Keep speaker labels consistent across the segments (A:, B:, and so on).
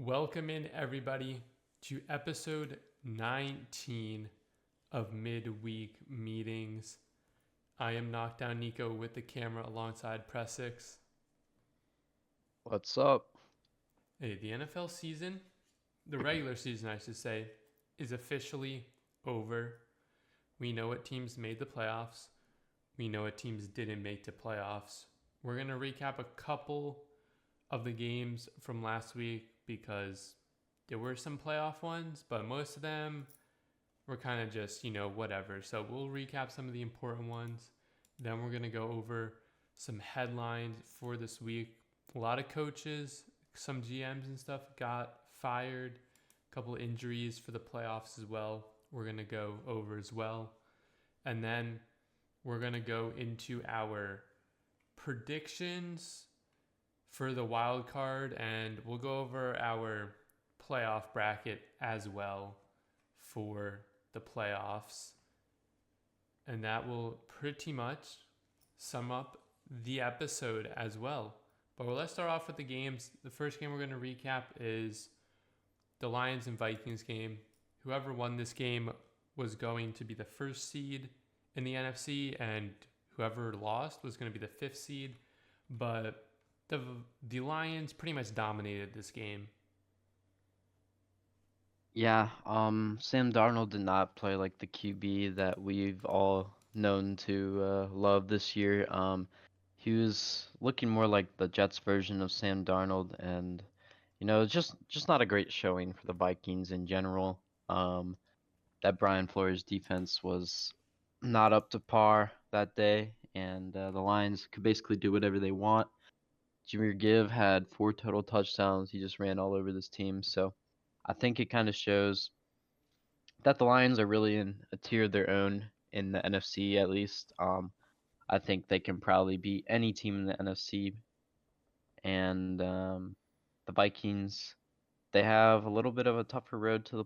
A: Welcome in, everybody, to episode 19 of Midweek Meetings. I am KnockdownNico with the camera alongside Pr3ssix.
B: What's up?
A: Hey, the NFL season, the regular season, I should say, is officially over. We know what teams made the playoffs. We know what teams didn't make the playoffs. We're going to recap a couple of the games from last week because there were some playoff ones, but most of them were kind of just, whatever. So we'll recap some of the important ones. Then we're going to go over some headlines for this week. A lot of coaches, some GMs and stuff got fired. A couple of injuries for the playoffs as well. We're going to go over as well. And then we're going to go into our predictions for the wild card, and we'll go over our playoff bracket as well for the playoffs. And that will pretty much sum up the episode as well. But let's start off with the games. The first game we're going to recap is the Lions and Vikings game. Whoever won this game was going to be the first seed in the NFC, and whoever lost was going to be the fifth seed. But the Lions pretty much dominated this game.
B: Yeah, Sam Darnold did not play like the QB that we've all known to love this year. He was looking more like the Jets version of Sam Darnold, and just not a great showing for the Vikings in general. That Brian Flores defense was not up to par that day, and the Lions could basically do whatever they want. Jameer Give had 4 total touchdowns. He just ran all over this team. So I think it kind of shows that the Lions are really in a tier of their own in the NFC at least. I think they can probably beat any team in the NFC. And the Vikings, they have a little bit of a tougher road to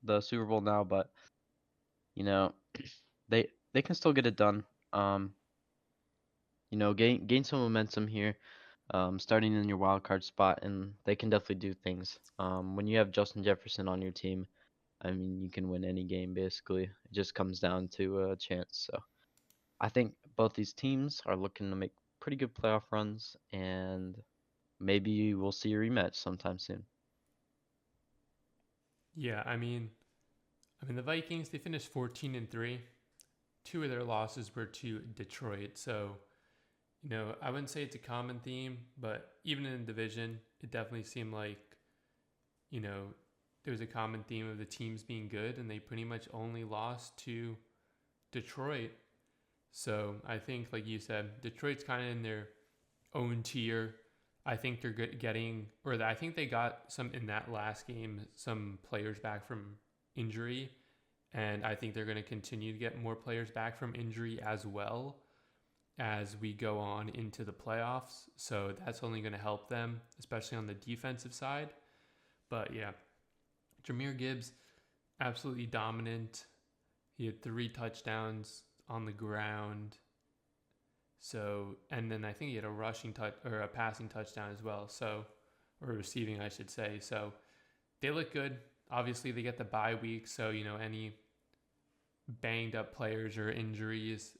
B: the Super Bowl now, but you know, they can still get it done. Gain some momentum here. Starting in your wild card spot, and they can definitely do things. When you have Justin Jefferson on your team, I mean, you can win any game basically. It just comes down to a chance. So I think both these teams are looking to make pretty good playoff runs, and maybe we'll see a rematch sometime soon.
A: Yeah, I mean the Vikings, they finished 14-3. Two of their losses were to Detroit. So, I wouldn't say it's a common theme, but even in the division, it definitely seemed like, there was a common theme of the teams being good, and they pretty much only lost to Detroit. So I think, like you said, Detroit's kind of in their own tier. I think they're I think they got some in that last game, some players back from injury. And I think they're going to continue to get more players back from injury as well as we go on into the playoffs. So that's only going to help them, especially on the defensive side. But yeah, Jahmyr Gibbs, absolutely dominant. He had 3 touchdowns on the ground. So, and then I think he had a rushing touch or a passing touchdown as well. So, or receiving, I should say. So they look good. Obviously, they get the bye week. So, any banged up players or injuries,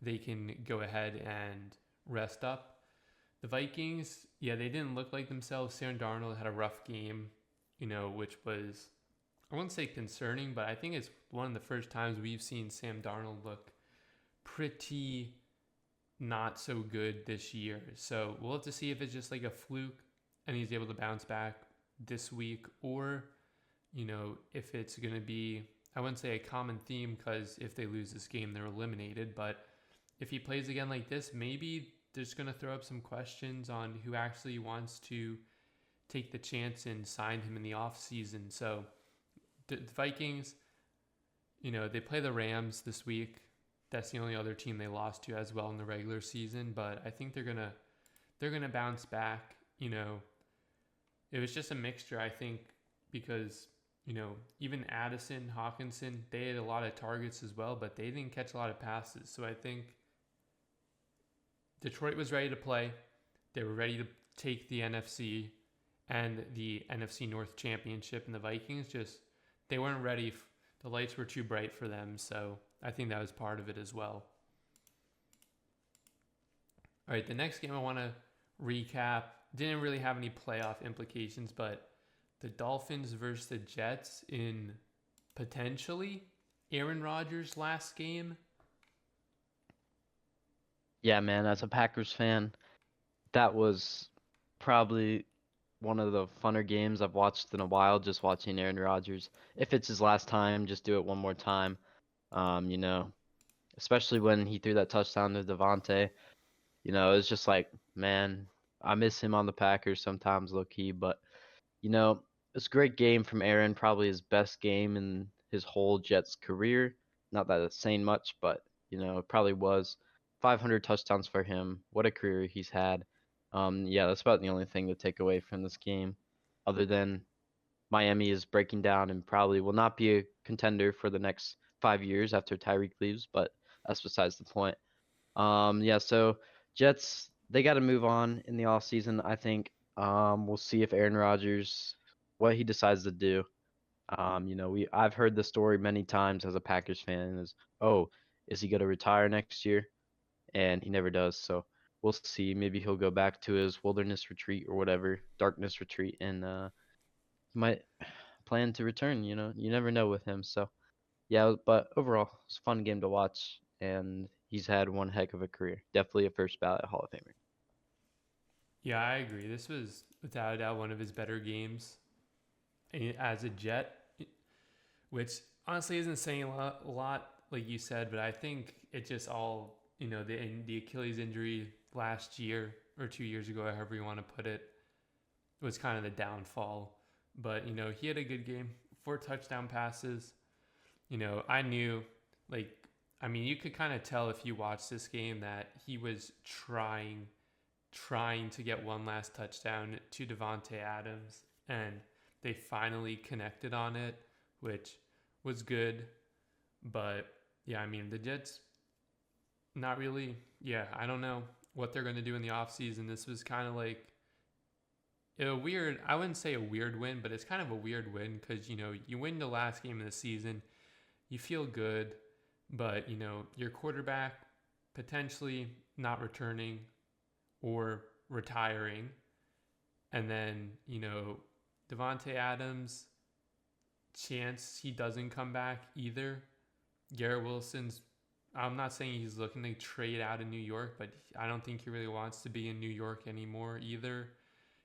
A: they can go ahead and rest up. The Vikings, yeah, they didn't look like themselves. Sam Darnold had a rough game, which was, I wouldn't say concerning, but I think it's one of the first times we've seen Sam Darnold look pretty not so good this year. So we'll have to see if it's just like a fluke and he's able to bounce back this week, or, if it's going to be, I wouldn't say a common theme, because if they lose this game, they're eliminated. But if he plays again like this, maybe there's going to throw up some questions on who actually wants to take the chance and sign him in the offseason. So the Vikings, they play the Rams this week. That's the only other team they lost to as well in the regular season. But I think they're gonna bounce back. It was just a mixture, I think, because even Addison, Hawkinson, they had a lot of targets as well, but they didn't catch a lot of passes. So I think Detroit was ready to play. They were ready to take the NFC, and the NFC North Championship, and the Vikings just they weren't ready. The lights were too bright for them, so I think that was part of it as well. All right, the next game I want to recap didn't really have any playoff implications, but the Dolphins versus the Jets in potentially Aaron Rodgers' last game.
B: Yeah, man, as a Packers fan, that was probably one of the funner games I've watched in a while, just watching Aaron Rodgers. If it's his last time, just do it one more time. You know, especially when he threw that touchdown to Devontae. You know, it's just like, man, I miss him on the Packers sometimes, low key. But, you know, it's a great game from Aaron, probably his best game in his whole Jets career. Not that it's saying much, but, you know, it probably was. 500 touchdowns for him. What a career he's had. Yeah, that's about the only thing to take away from this game, other than Miami is breaking down and probably will not be a contender for the next 5 years after Tyreek leaves, but that's besides the point. Yeah, so Jets, they got to move on in the offseason, I think. We'll see if Aaron Rodgers, what he decides to do. You know, I've heard the story many times as a Packers fan is, oh, is he going to retire next year? And he never does. So we'll see. Maybe he'll go back to his wilderness retreat or whatever, darkness retreat, and he might plan to return. You know, you never know with him. So yeah, but overall, it's a fun game to watch, and he's had one heck of a career. Definitely a first ballot Hall of Famer.
A: Yeah, I agree. This was without a doubt one of his better games as a Jet, which honestly isn't saying a lot, like you said, but I think it just all, the Achilles injury last year or 2 years ago, however you want to put it, was kind of the downfall. But, he had a good game, 4 touchdown passes. I knew, you could kind of tell if you watched this game that he was trying to get one last touchdown to Devontae Adams, and they finally connected on it, which was good. But yeah, the Jets, not really. Yeah, I don't know what they're going to do in the offseason. This was kind of like a weird, I wouldn't say a weird win, but it's kind of a weird win because, you win the last game of the season, you feel good, but, your quarterback potentially not returning or retiring. And then, Devontae Adams, chance he doesn't come back either. Garrett Wilson's, I'm not saying he's looking to trade out of New York, but I don't think he really wants to be in New York anymore either.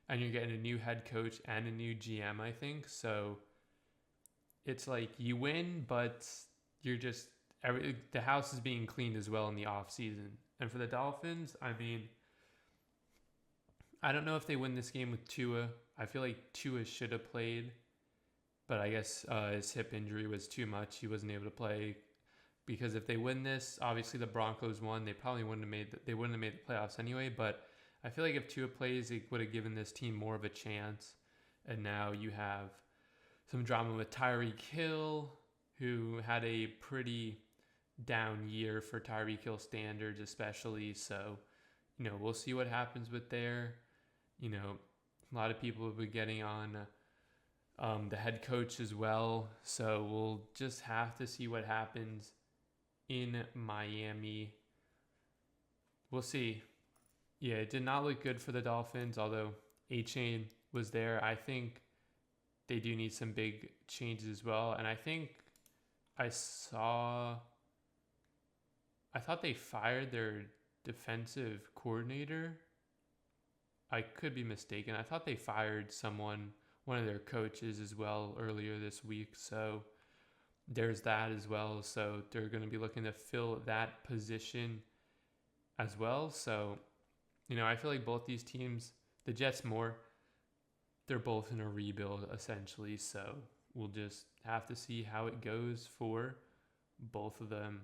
A: And you're getting a new head coach and a new GM, I think. So it's like you win, but you're just, the house is being cleaned as well in the off season. And for the Dolphins, I don't know if they win this game with Tua. I feel like Tua should have played, but I guess his hip injury was too much. He wasn't able to play, because if they win this, obviously the Broncos won. They probably wouldn't have made the playoffs anyway. But I feel like if Tua plays, it would have given this team more of a chance. And now you have some drama with Tyreek Hill, who had a pretty down year for Tyreek Hill standards, especially. So, we'll see what happens with there. A lot of people have been getting on the head coach as well. So we'll just have to see what happens in Miami. We'll see. Yeah, it did not look good for the Dolphins, although A-Chain was there. I think they do need some big changes as well. And I think I thought they fired their defensive coordinator. I could be mistaken. I thought they fired one of their coaches as well earlier this week. So there's that as well. So they're going to be looking to fill that position as well. So, I feel like both these teams, the Jets more, they're both in a rebuild essentially. So we'll just have to see how it goes for both of them.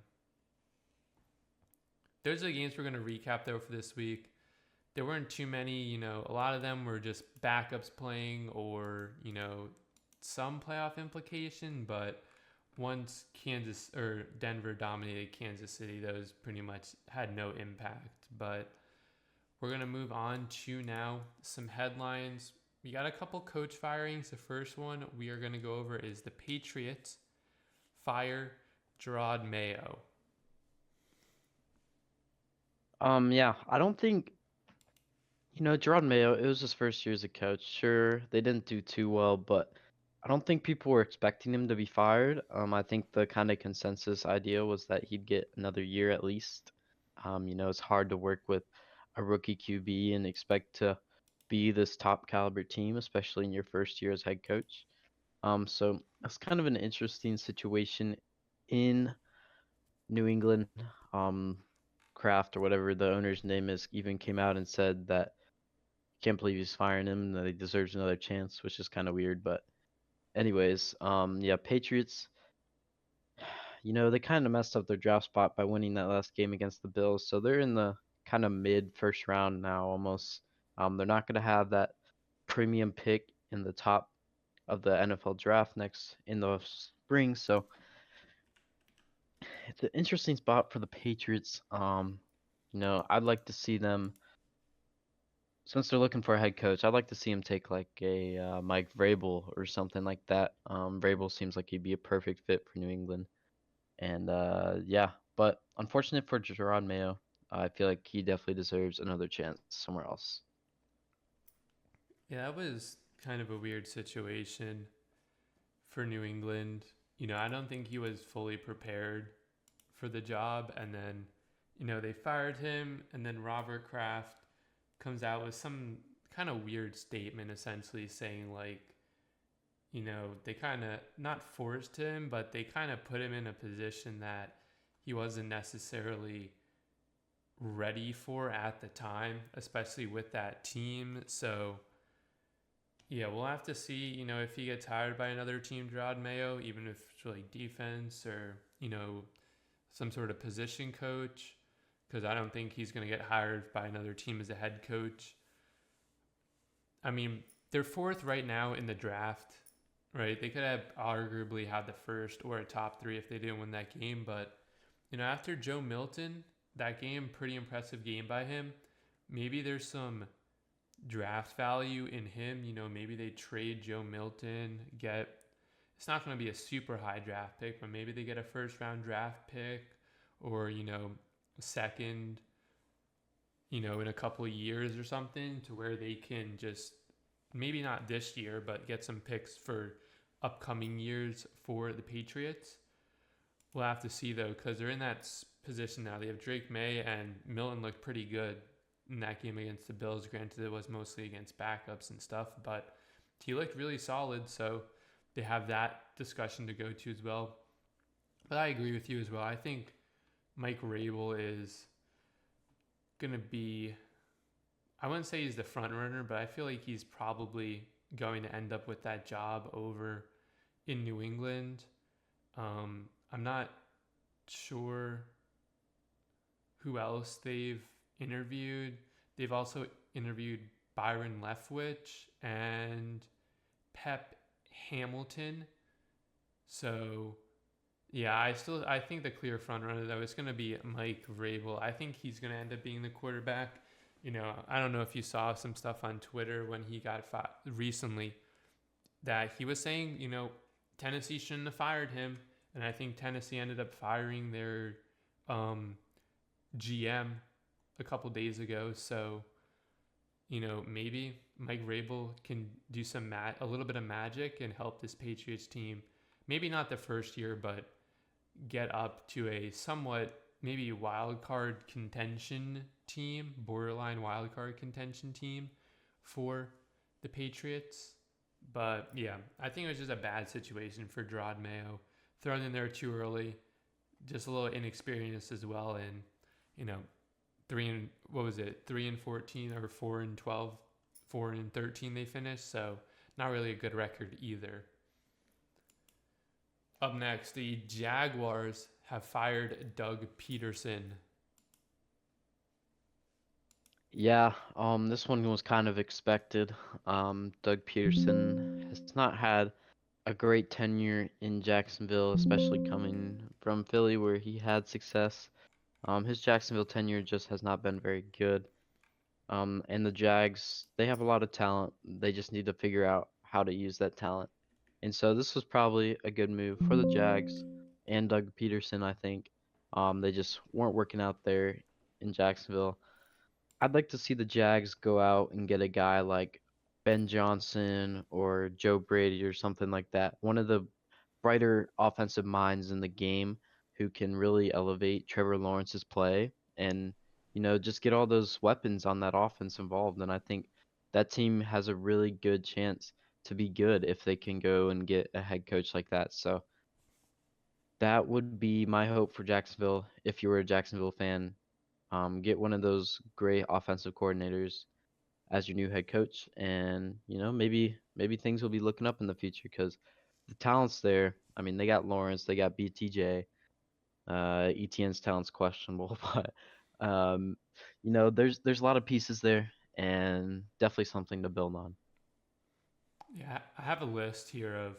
A: Those are the games we're going to recap though for this week. There weren't too many, a lot of them were just backups playing or, some playoff implication, but once Kansas or Denver dominated Kansas City, those pretty much had no impact. But we're going to move on to now some headlines. We got a couple coach firings. The first one we are going to go over is the Patriots fire Gerard Mayo.
B: Yeah, I don't think, Gerard Mayo, it was his first year as a coach. Sure, they didn't do too well, but I don't think people were expecting him to be fired. I think the kind of consensus idea was that he'd get another year at least. It's hard to work with a rookie QB and expect to be this top caliber team, especially in your first year as head coach. So that's kind of an interesting situation in New England. Um, Kraft or whatever the owner's name is even came out and said that can't believe he's firing him and that he deserves another chance, which is kind of weird. But anyways, yeah, Patriots, they kind of messed up their draft spot by winning that last game against the Bills, so they're in the kind of mid first round now almost. They're not going to have that premium pick in the top of the NFL draft next in the spring, so it's an interesting spot for the Patriots. I'd like to see them since they're looking for a head coach. I'd like to see him take like a Mike Vrabel or something like that. Vrabel seems like he'd be a perfect fit for New England, and yeah. But unfortunate for Gerard Mayo, I feel like he definitely deserves another chance somewhere else.
A: Yeah, that was kind of a weird situation for New England. I don't think he was fully prepared for the job. And then, they fired him. And then Robert Kraft comes out with some kind of weird statement essentially saying, like, they kind of not forced him, but they kind of put him in a position that he wasn't necessarily ready for at the time, especially with that team. So, yeah, we'll have to see, if he gets hired by another team, Gerard Mayo, even if it's really defense or, some sort of position coach, because I don't think he's going to get hired by another team as a head coach. I mean, they're fourth right now in the draft, right? They could have arguably had the first or a top three if they didn't win that game. But, after Joe Milton, that game, pretty impressive game by him. Maybe there's some draft value in him. Maybe they trade Joe Milton, it's not going to be a super high draft pick, but maybe they get a first round draft pick or, a second, in a couple of years or something to where they can just maybe not this year, but get some picks for upcoming years for the Patriots. We'll have to see though, because they're in that position now. They have Drake May and Milton looked pretty good in that game against the Bills. Granted, it was mostly against backups and stuff, but he looked really solid. So they have that discussion to go to as well. But I agree with you as well. I think Mike Rabel is going to be, I wouldn't say he's the front runner, but I feel like he's probably going to end up with that job over in New England. I'm not sure who else they've interviewed. They've also interviewed Byron Leftwich and Pep Hamilton. So yeah, I think the clear front runner though is going to be Mike Vrabel. I think he's going to end up being the quarterback. I don't know if you saw some stuff on Twitter when he got recently that he was saying, Tennessee shouldn't have fired him, and I think Tennessee ended up firing their GM a couple days ago. So, maybe Mike Vrabel can do a little bit of magic and help this Patriots team. Maybe not the first year, but get up to a somewhat maybe wild card contention team, borderline wild card contention team for the Patriots. But yeah, I think it was just a bad situation for Gerard Mayo. Thrown in there too early, just a little inexperience as well. And, 3-14 or 4-12, 4-13 they finished. So not really a good record either. Up next, the Jaguars have fired Doug Peterson.
B: Yeah, this one was kind of expected. Doug Peterson has not had a great tenure in Jacksonville, especially coming from Philly where he had success. His Jacksonville tenure just has not been very good. And the Jags, they have a lot of talent. They just need to figure out how to use that talent. And so this was probably a good move for the Jags and Doug Peterson, I think. They just weren't working out there in Jacksonville. I'd like to see the Jags go out and get a guy like Ben Johnson or Joe Brady or something like that. One of the brighter offensive minds in the game who can really elevate Trevor Lawrence's play and, just get all those weapons on that offense involved. And I think that team has a really good chance to be good if they can go and get a head coach like that. So that would be my hope for Jacksonville if you were a Jacksonville fan. Get one of those great offensive coordinators as your new head coach, and maybe things will be looking up in the future because the talent's there. I mean, they got Lawrence, they got BTJ. ETN's talent's questionable, but um, there's a lot of pieces there, and definitely something to build on.
A: Yeah, I have a list here of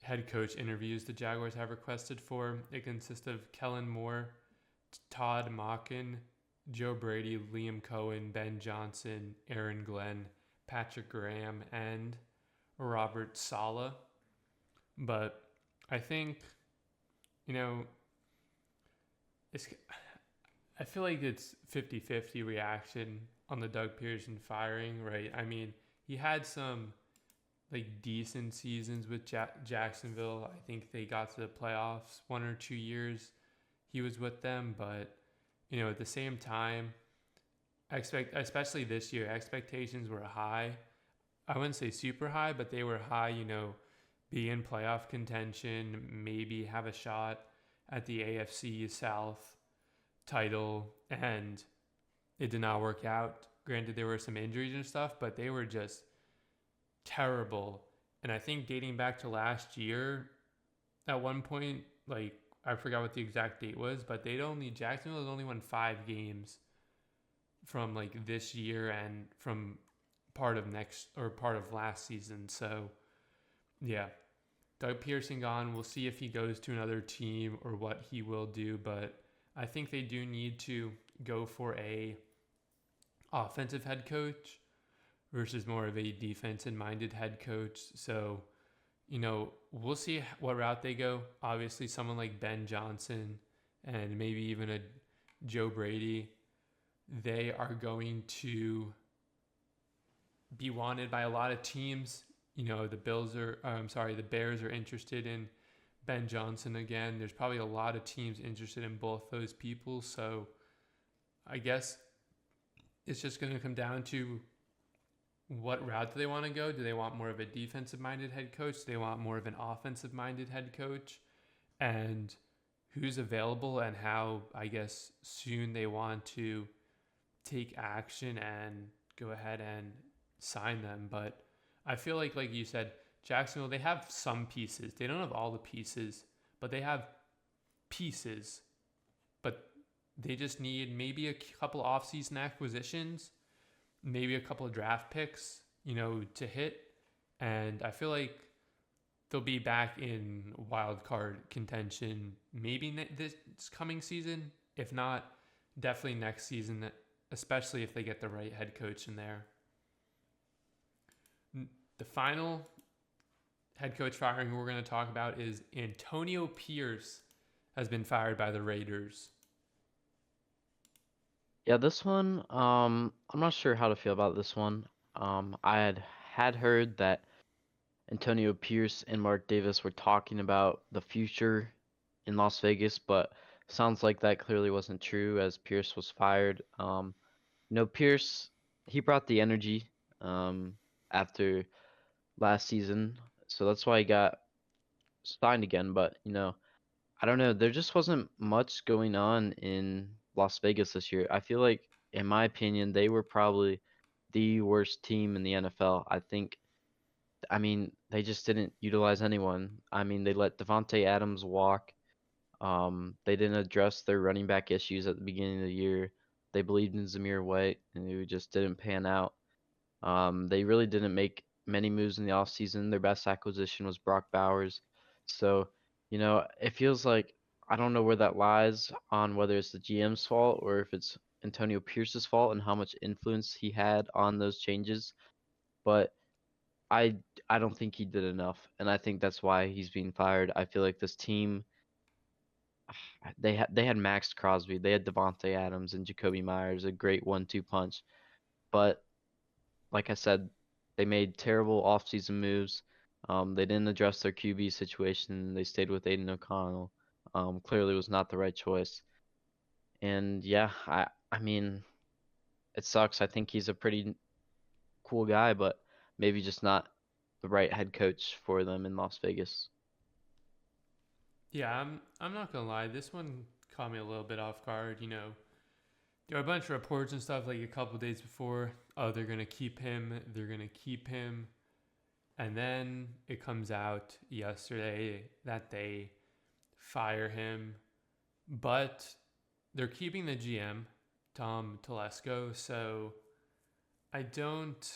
A: head coach interviews the Jaguars have requested for. It consists of Kellen Moore, Todd Monken, Joe Brady, Liam Cohen, Ben Johnson, Aaron Glenn, Patrick Graham, and Robert Sala. But I think, you know, it's I feel like it's 50-50 reaction on the Doug Pearson firing, right? I mean, he had some like decent seasons with Jacksonville. I think they got to the playoffs 1 or 2 years he was with them, but at the same time, especially this year, expectations were high. I wouldn't say super high, but they were high. Be in playoff contention, maybe have a shot at the AFC South title, and it did not work out. Granted, there were some injuries and stuff, but they were just terrible. And I think dating back to last year, at one point, like I forgot what the exact date was, but Jacksonville had only won 5 games from like this year and from part of last season. So yeah, Doug Pearson gone. We'll see if he goes to another team or what he will do, but I think they do need to go for a offensive head coach versus more of a defensive minded head coach. So, we'll see what route they go. Obviously, someone like Ben Johnson and maybe even a Joe Brady, they are going to be wanted by a lot of teams. The Bears are interested in Ben Johnson again. There's probably a lot of teams interested in both those people. So I guess it's just going to come down to what route do they want to go? Do they want more of a defensive minded head coach? Do they want more of an offensive minded head coach? And who's available and how, I guess, soon they want to take action and go ahead and sign them. But I feel like you said, Jacksonville, they have some pieces. They don't have all the pieces, but they have pieces. But they just need maybe a couple offseason acquisitions, maybe a couple of draft picks, to hit. And I feel like they'll be back in wild card contention maybe this coming season. If not, definitely next season, especially if they get the right head coach in there. The final head coach firing we're going to talk about is Antonio Pierce has been fired by the Raiders.
B: Yeah, this one, I'm not sure how to feel about this one. I had heard that Antonio Pierce and Mark Davis were talking about the future in Las Vegas, but sounds like that clearly wasn't true as Pierce was fired. Pierce, he brought the energy after last season, so that's why he got signed again. But I don't know, there just wasn't much going on in Las Vegas this year. I feel like, in my opinion, they were probably the worst team in the NFL. I mean, they just didn't utilize anyone. I mean, they let Devontae Adams walk. They didn't address their running back issues at the beginning of the year. They believed in Zamir White, and it just didn't pan out. They really didn't make many moves in the offseason. Their best acquisition was Brock Bowers. So, it feels like I don't know where that lies on whether it's the GM's fault or if it's Antonio Pierce's fault and how much influence he had on those changes, but I I don't think he did enough, and I think that's why he's being fired. I feel like this team, they had Max Crosby, they had Devontae Adams and Jacoby Myers, a great 1-2 punch. But like I said, they made terrible offseason moves. They didn't address their QB situation. They stayed with Aiden O'Connell. Clearly was not the right choice. And yeah, I mean, it sucks. I think he's a pretty cool guy, but maybe just not the right head coach for them in Las Vegas.
A: Yeah, I'm not gonna lie. This one caught me a little bit off guard. There were a bunch of reports and stuff like a couple days before. Oh, they're gonna keep him. They're gonna keep him. And then it comes out yesterday that they fire him, but they're keeping the GM, Tom Telesco. So I don't.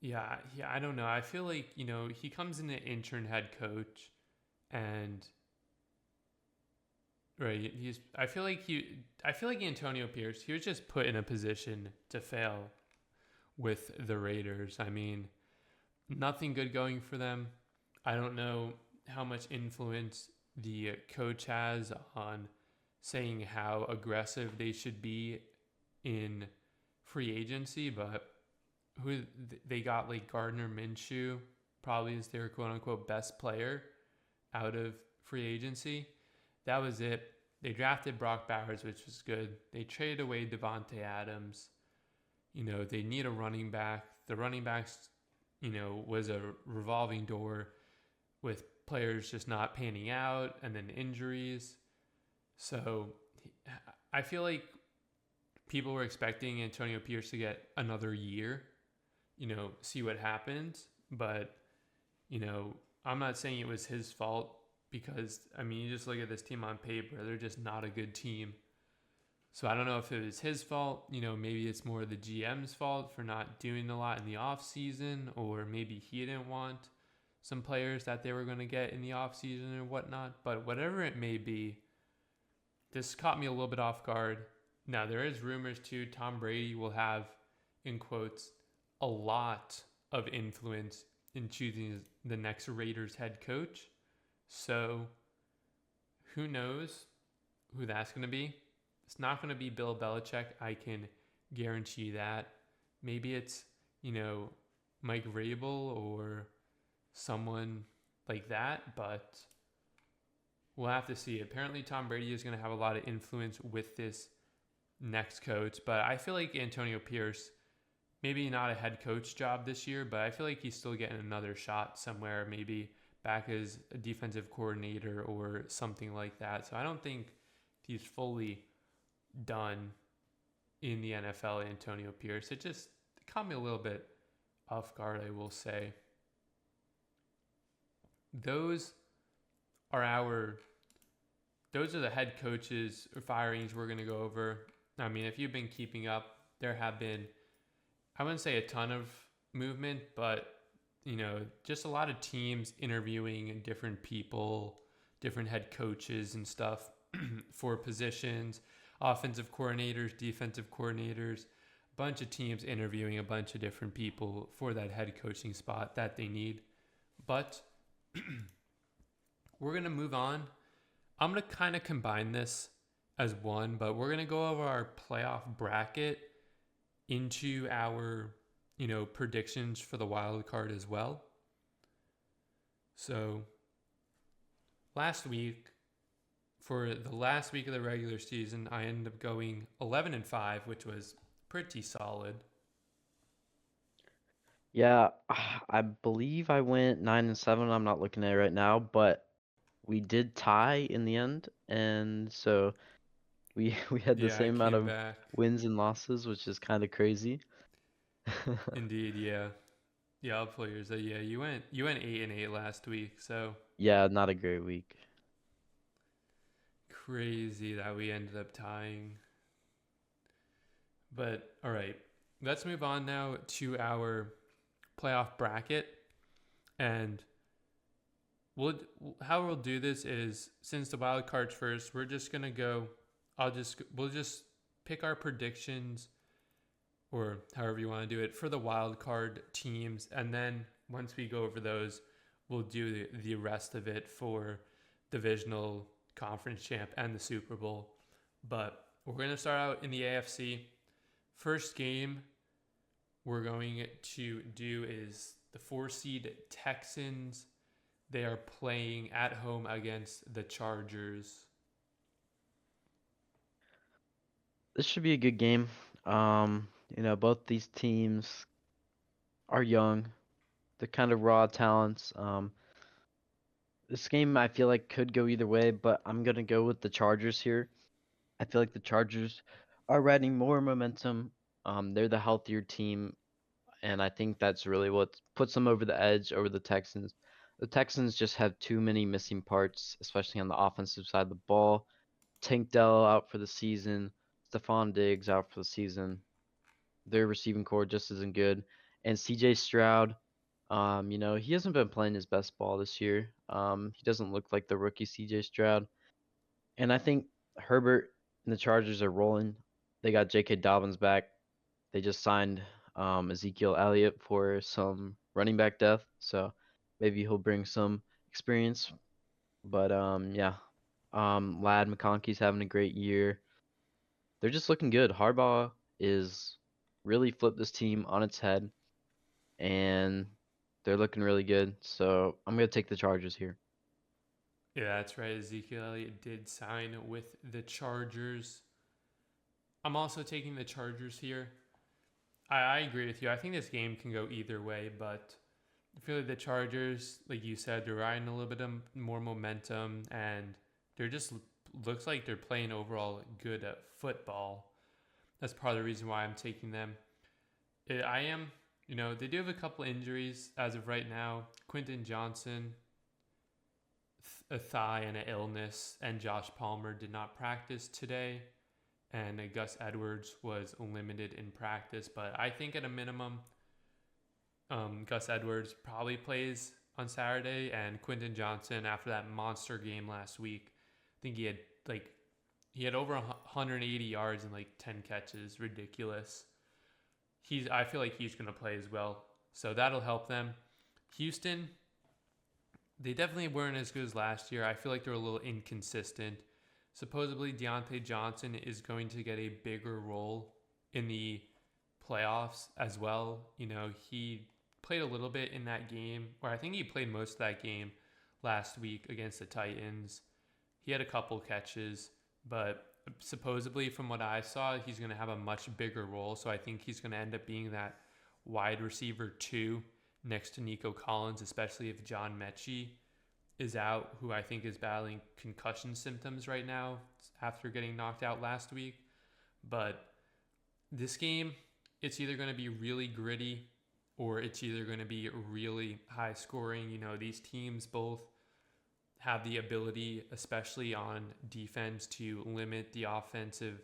A: Yeah, I don't know. I feel like he comes in an intern head coach, and right, he's. I feel like Antonio Pierce. He was just put in a position to fail with the Raiders. I mean, nothing good going for them. I don't know how much influence the coach has on saying how aggressive they should be in free agency, but who they got like Gardner Minshew probably is their quote unquote best player out of free agency. That was it. They drafted Brock Bowers, which was good. They traded away Devontae Adams. They need a running back. The running backs, was a revolving door with players just not panning out and then injuries. So I feel like people were expecting Antonio Pierce to get another year, see what happens. But, I'm not saying it was his fault because, I mean, you just look at this team on paper, they're just not a good team. So I don't know if it was his fault. Maybe it's more the GM's fault for not doing a lot in the offseason, or maybe he didn't want some players that they were going to get in the offseason or whatnot. But whatever it may be, this caught me a little bit off guard. Now, there is rumors too, Tom Brady will have, in quotes, a lot of influence in choosing the next Raiders head coach. So who knows who that's going to be? It's not going to be Bill Belichick. I can guarantee that. Maybe it's, Mike Vrabel or someone like that, but we'll have to see. Apparently, Tom Brady is going to have a lot of influence with this next coach, but I feel like Antonio Pierce, maybe not a head coach job this year, but I feel like he's still getting another shot somewhere, maybe back as a defensive coordinator or something like that. So I don't think he's fully done in the NFL, Antonio Pierce. It just caught me a little bit off guard, I will say. Those are the head coaches firings we're going to go over. I mean, if you've been keeping up, there have been, I wouldn't say a ton of movement, but just a lot of teams interviewing different people, different head coaches and stuff for positions, offensive coordinators, defensive coordinators, a bunch of teams interviewing a bunch of different people for that head coaching spot that they need. But we're going to move on. I'm going to kind of combine this as one, but we're going to go over our playoff bracket into our, predictions for the wild card as well. So last week, for the last week of the regular season, I ended up going 11-5, which was pretty solid.
B: Yeah, I believe I went 9-7. I'm not looking at it right now, but we did tie in the end, and so we had the
A: Yeah, I
B: same amount
A: came
B: of
A: back.
B: wins and losses, which is kind of crazy.
A: Indeed, yeah. Yeah, players. Yeah, you went 8-8 last week, so
B: Yeah, not a great week.
A: crazy that we ended up tying. But all right, let's move on now to our playoff bracket, and how we'll do this is, since the wild card's first, we're just gonna go. We'll just pick our predictions, or however you want to do it, for the wild card teams, and then once we go over those, we'll do the rest of it for divisional, conference champ, and the Super Bowl. But we're going to start out in the AFC. First game we're going to do is the 4-seed Texans. They are playing at home against the Chargers.
B: This should be a good game. Both these teams are young. They're kind of raw talents. This game I feel like could go either way, but I'm gonna go with the Chargers here. I feel like the Chargers are riding more momentum. They're the healthier team, and I think that's really what puts them over the edge over the Texans. The Texans just have too many missing parts, especially on the offensive side of the ball. Tank Dell out for the season. Stephon Diggs out for the season. Their receiving core just isn't good. And CJ Stroud, he hasn't been playing his best ball this year. He doesn't look like the rookie CJ Stroud. And I think Herbert and the Chargers are rolling. They got J.K. Dobbins back. They just signed Ezekiel Elliott for some running back depth, so maybe he'll bring some experience. But yeah, Lad McConkey's having a great year. They're just looking good. Harbaugh is really flipped this team on its head, and they're looking really good. So I'm gonna take the Chargers here.
A: Yeah, that's right. Ezekiel Elliott did sign with the Chargers. I'm also taking the Chargers here. I agree with you. I think this game can go either way, but I feel like the Chargers, like you said, they're riding a little bit of more momentum, and they're just looks like they're playing overall good at football. That's part of the reason why I'm taking them. I am, they do have a couple injuries as of right now. Quentin Johnson, a thigh and an illness, and Josh Palmer did not practice today. And Gus Edwards was limited in practice. But I think at a minimum, Gus Edwards probably plays on Saturday, and Quentin Johnson, after that monster game last week, I think he had over 180 yards and 10 catches. Ridiculous. I feel like he's going to play as well, so that'll help them. Houston, they definitely weren't as good as last year. I feel like they're a little inconsistent. Supposedly, Deontay Johnson is going to get a bigger role in the playoffs as well. He played a little bit in that game, or I think he played most of that game last week against the Titans. He had a couple catches, but supposedly from what I saw, he's going to have a much bigger role. So I think he's going to end up being that wide receiver 2 next to Nico Collins, especially if John Mechie is out, who I think is battling concussion symptoms right now after getting knocked out last week. But this game, it's either going to be really gritty or it's either going to be really high scoring. These teams both have the ability, especially on defense, to limit the offensive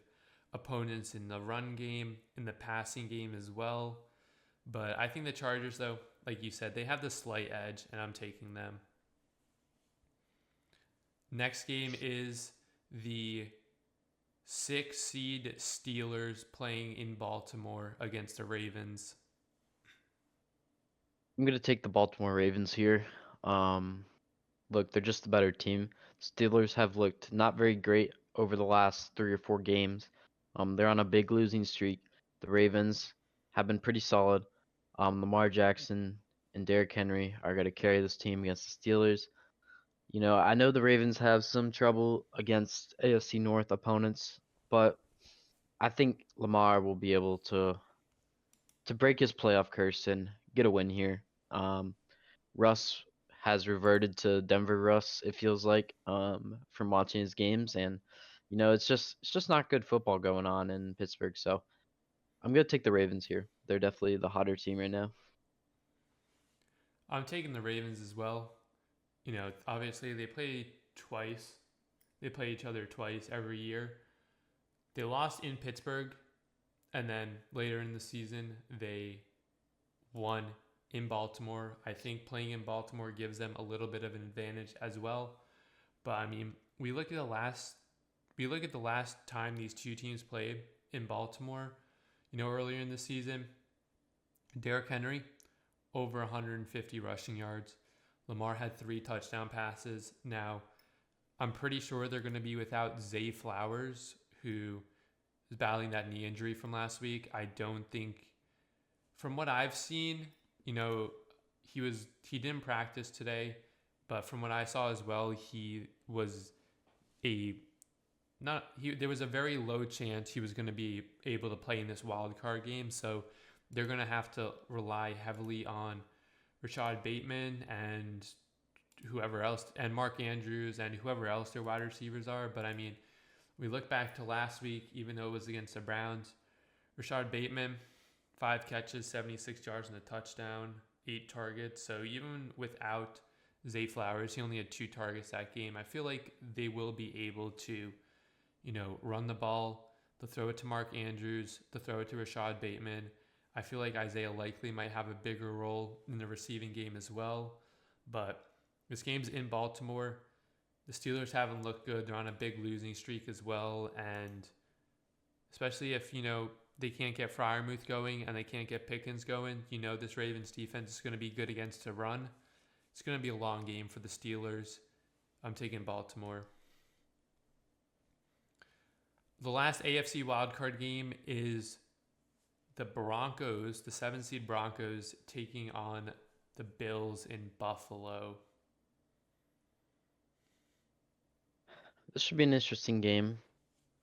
A: opponents in the run game, in the passing game as well. But I think the Chargers, though, like you said, they have the slight edge, and I'm taking them. Next game is the 6-seed Steelers playing in Baltimore against the Ravens.
B: I'm gonna take the Baltimore Ravens here. Look, they're just a better team. Steelers have looked not very great over the last 3 or 4 games. They're on a big losing streak. The Ravens have been pretty solid. Lamar Jackson and Derrick Henry are going to carry this team against the Steelers. I know the Ravens have some trouble against AFC North opponents, but I think Lamar will be able to break his playoff curse and get a win here. Russ has reverted to Denver Russ, it feels like, from watching his games, and it's just not good football going on in Pittsburgh. So I'm gonna take the Ravens here. They're definitely the hotter team right now.
A: I'm taking the Ravens as well. Obviously they play twice. They play each other twice every year. They lost in Pittsburgh, and then later in the season they won in Baltimore. I think playing in Baltimore gives them a little bit of an advantage as well. But I mean, we look at the last time these two teams played. in Baltimore. Earlier in the season, Derrick Henry over 150 rushing yards. Lamar had 3 touchdown passes. Now, I'm pretty sure they're going to be without Zay Flowers, who is battling that knee injury from last week. I don't think, from what I've seen, he didn't practice today, but from what I saw as well, he was a not he there was a very low chance he was going to be able to play in this wild card game. So they're going to have to rely heavily on Rashad Bateman and whoever else, and Mark Andrews and whoever else their wide receivers are. But I mean, we look back to last week, even though it was against the Browns, Rashad Bateman, 5 catches, 76 yards and a touchdown, 8 targets. So even without Zay Flowers, he only had 2 targets that game. I feel like they will be able to, run the ball. They'll throw it to Mark Andrews. They'll throw it to Rashad Bateman. I feel like Isaiah Likely might have a bigger role in the receiving game as well. But this game's in Baltimore. The Steelers haven't looked good. They're on a big losing streak as well. And especially if, they can't get Freiermuth going and they can't get Pickens going, this Ravens defense is going to be good against the run. It's going to be a long game for the Steelers. I'm taking Baltimore. The last AFC wildcard game is the Broncos, the 7-seed Broncos, taking on the Bills in Buffalo.
B: This should be an interesting game.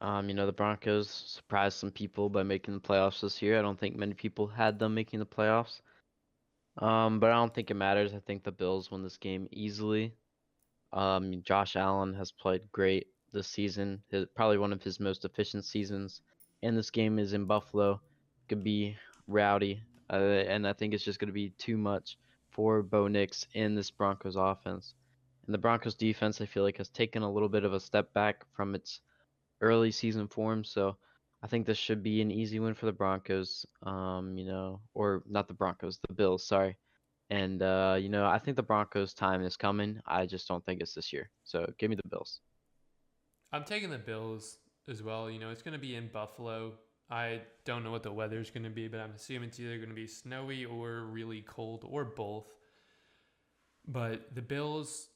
B: The Broncos surprised some people by making the playoffs this year. I don't think many people had them making the playoffs. But I don't think it matters. I think the Bills win this game easily. Josh Allen has played great this season. Probably one of his most efficient seasons. And this game is in Buffalo. Could be rowdy. And I think it's just going to be too much for Bo Nix in this Broncos offense. And the Broncos defense, I feel like, has taken a little bit of a step back from its early season form. So I think this should be an easy win for the Broncos. Or not the Broncos, the Bills, sorry. And I think the Broncos' time is coming. I just don't think it's this year. So give me the Bills.
A: I'm taking the Bills as well. It's going to be in Buffalo. I don't know what the weather's going to be, but I'm assuming it's either going to be snowy or really cold or both. But the Bills,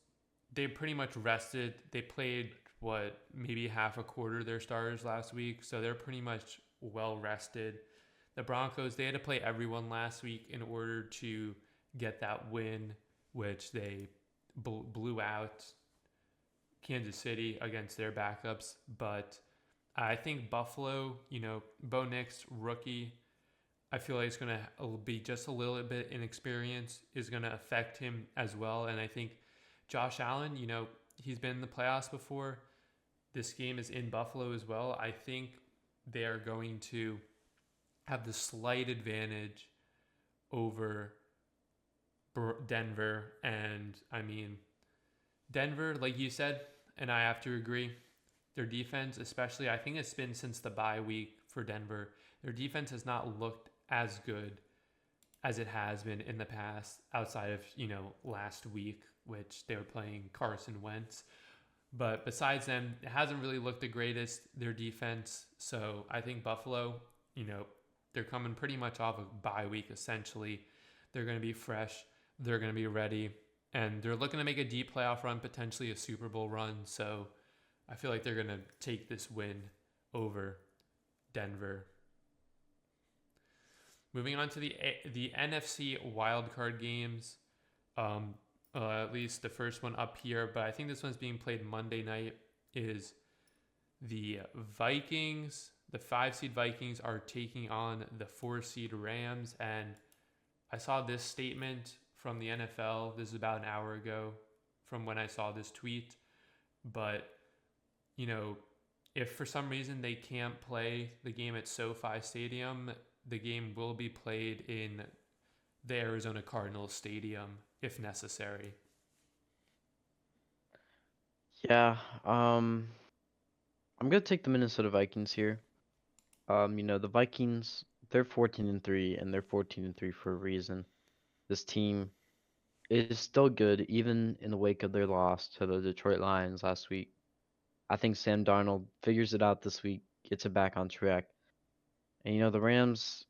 A: they pretty much rested. They played, maybe half a quarter of their starters last week, so they're pretty much well rested. The Broncos, they had to play everyone last week in order to get that win, which they blew out Kansas City against their backups. But I think Buffalo, Bo Nix, rookie, I feel like it's going to be just a little bit inexperience is going to affect him as well. And I think Josh Allen, he's been in the playoffs before. This game is in Buffalo as well. I think they are going to have the slight advantage over Denver. And I mean, Denver, like you said, and I have to agree, their defense, especially, I think it's been since the bye week for Denver, their defense has not looked as good as it has been in the past, outside of, last week, which they were playing Carson Wentz. But besides them, it hasn't really looked the greatest, their defense. So I think Buffalo, they're coming pretty much off a bye week, essentially. They're going to be fresh. They're going to be ready. And they're looking to make a deep playoff run, potentially a Super Bowl run. So I feel like they're going to take this win over Denver. Moving on to the NFC wildcard games. At least the first one up here, but I think this one's being played Monday night, is the Vikings. The 5-seed Vikings are taking on the 4-seed Rams. And I saw this statement from the NFL. This is about an hour ago from when I saw this tweet. But, if for some reason they can't play the game at SoFi Stadium, the game will be played in the Arizona Cardinals Stadium if necessary.
B: Yeah, I'm gonna take the Minnesota Vikings here. The Vikings, they're 14-3, and they're 14-3 for a reason. This team is still good, even in the wake of their loss to the Detroit Lions last week. I think Sam Darnold figures it out this week, gets it back on track. And the Rams,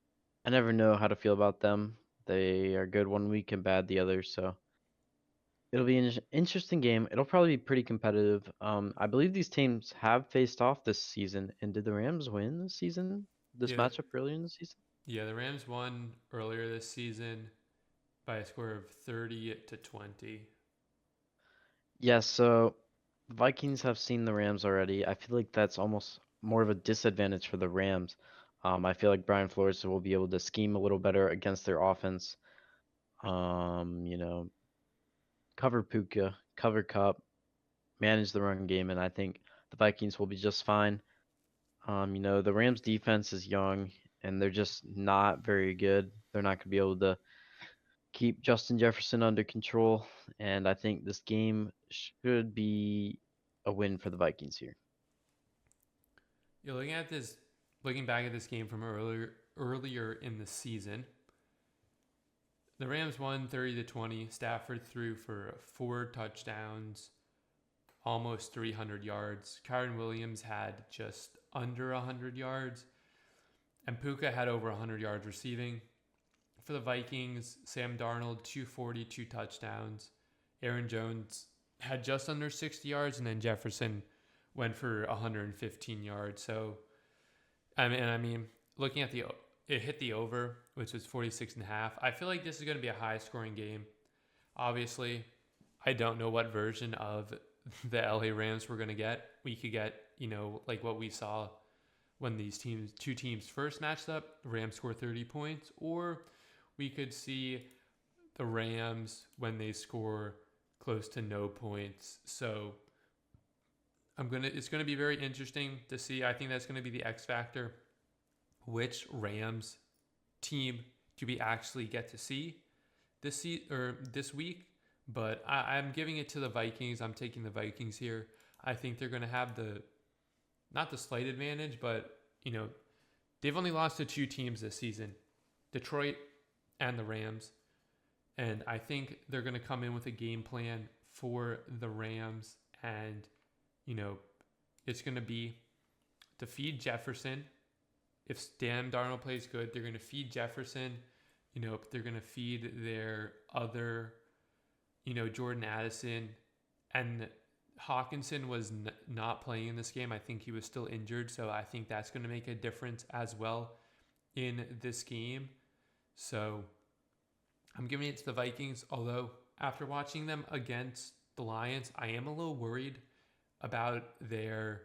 B: I never know how to feel about them. They are good one week and bad the other, so it'll be an interesting game. It'll probably be pretty competitive. I believe these teams have faced off this season, and did the Rams win this season? This
A: Yeah,
B: matchup earlier in the season?
A: yeah. The Rams won earlier this season by a score of 30-20.
B: Yes, so Vikings have seen the Rams already. I feel like that's almost more of a disadvantage for the Rams. I feel like Brian Flores will be able to scheme a little better against their offense. Um, you know, cover Puka, cover Cup, manage the run game, and I think the Vikings will be just fine. The Rams defense is young and they're just not very good. They're not going to be able to keep Justin Jefferson under control, and I think this game should be a win for the Vikings here.
A: You're looking back at this game from earlier in the season. The Rams won 30-20. Stafford threw for 4 touchdowns, almost 300 yards. Kyron Williams had just under 100 yards, and Puka had over 100 yards receiving. For the Vikings, Sam Darnold, 240, 2 touchdowns. Aaron Jones had just under 60 yards, and then Jefferson went for 115 yards. So, I mean, looking at it hit the over, which was 46 and a half. I feel like this is going to be a high scoring game. Obviously, I don't know what version of the LA Rams we're going to get. We could get, like what we saw when these two teams first matched up, Rams score 30 points, or we could see the Rams when they score close to no points. So it's gonna be very interesting to see. I think that's gonna be the X factor. Which Rams team do we actually get to see this week? But I'm giving it to the Vikings. I'm taking the Vikings here. I think they're gonna have not the slight advantage, but they've only lost to two teams this season, Detroit and the Rams. And I think they're going to come in with a game plan for the Rams. And, it's going to be to feed Jefferson. If Sam Darnold plays good, they're going to feed Jefferson. They're going to feed their other, Jordan Addison. And Hawkinson was not playing in this game. I think he was still injured. So I think that's going to make a difference as well in this game. So I'm giving it to the Vikings, although after watching them against the Lions, I am a little worried about their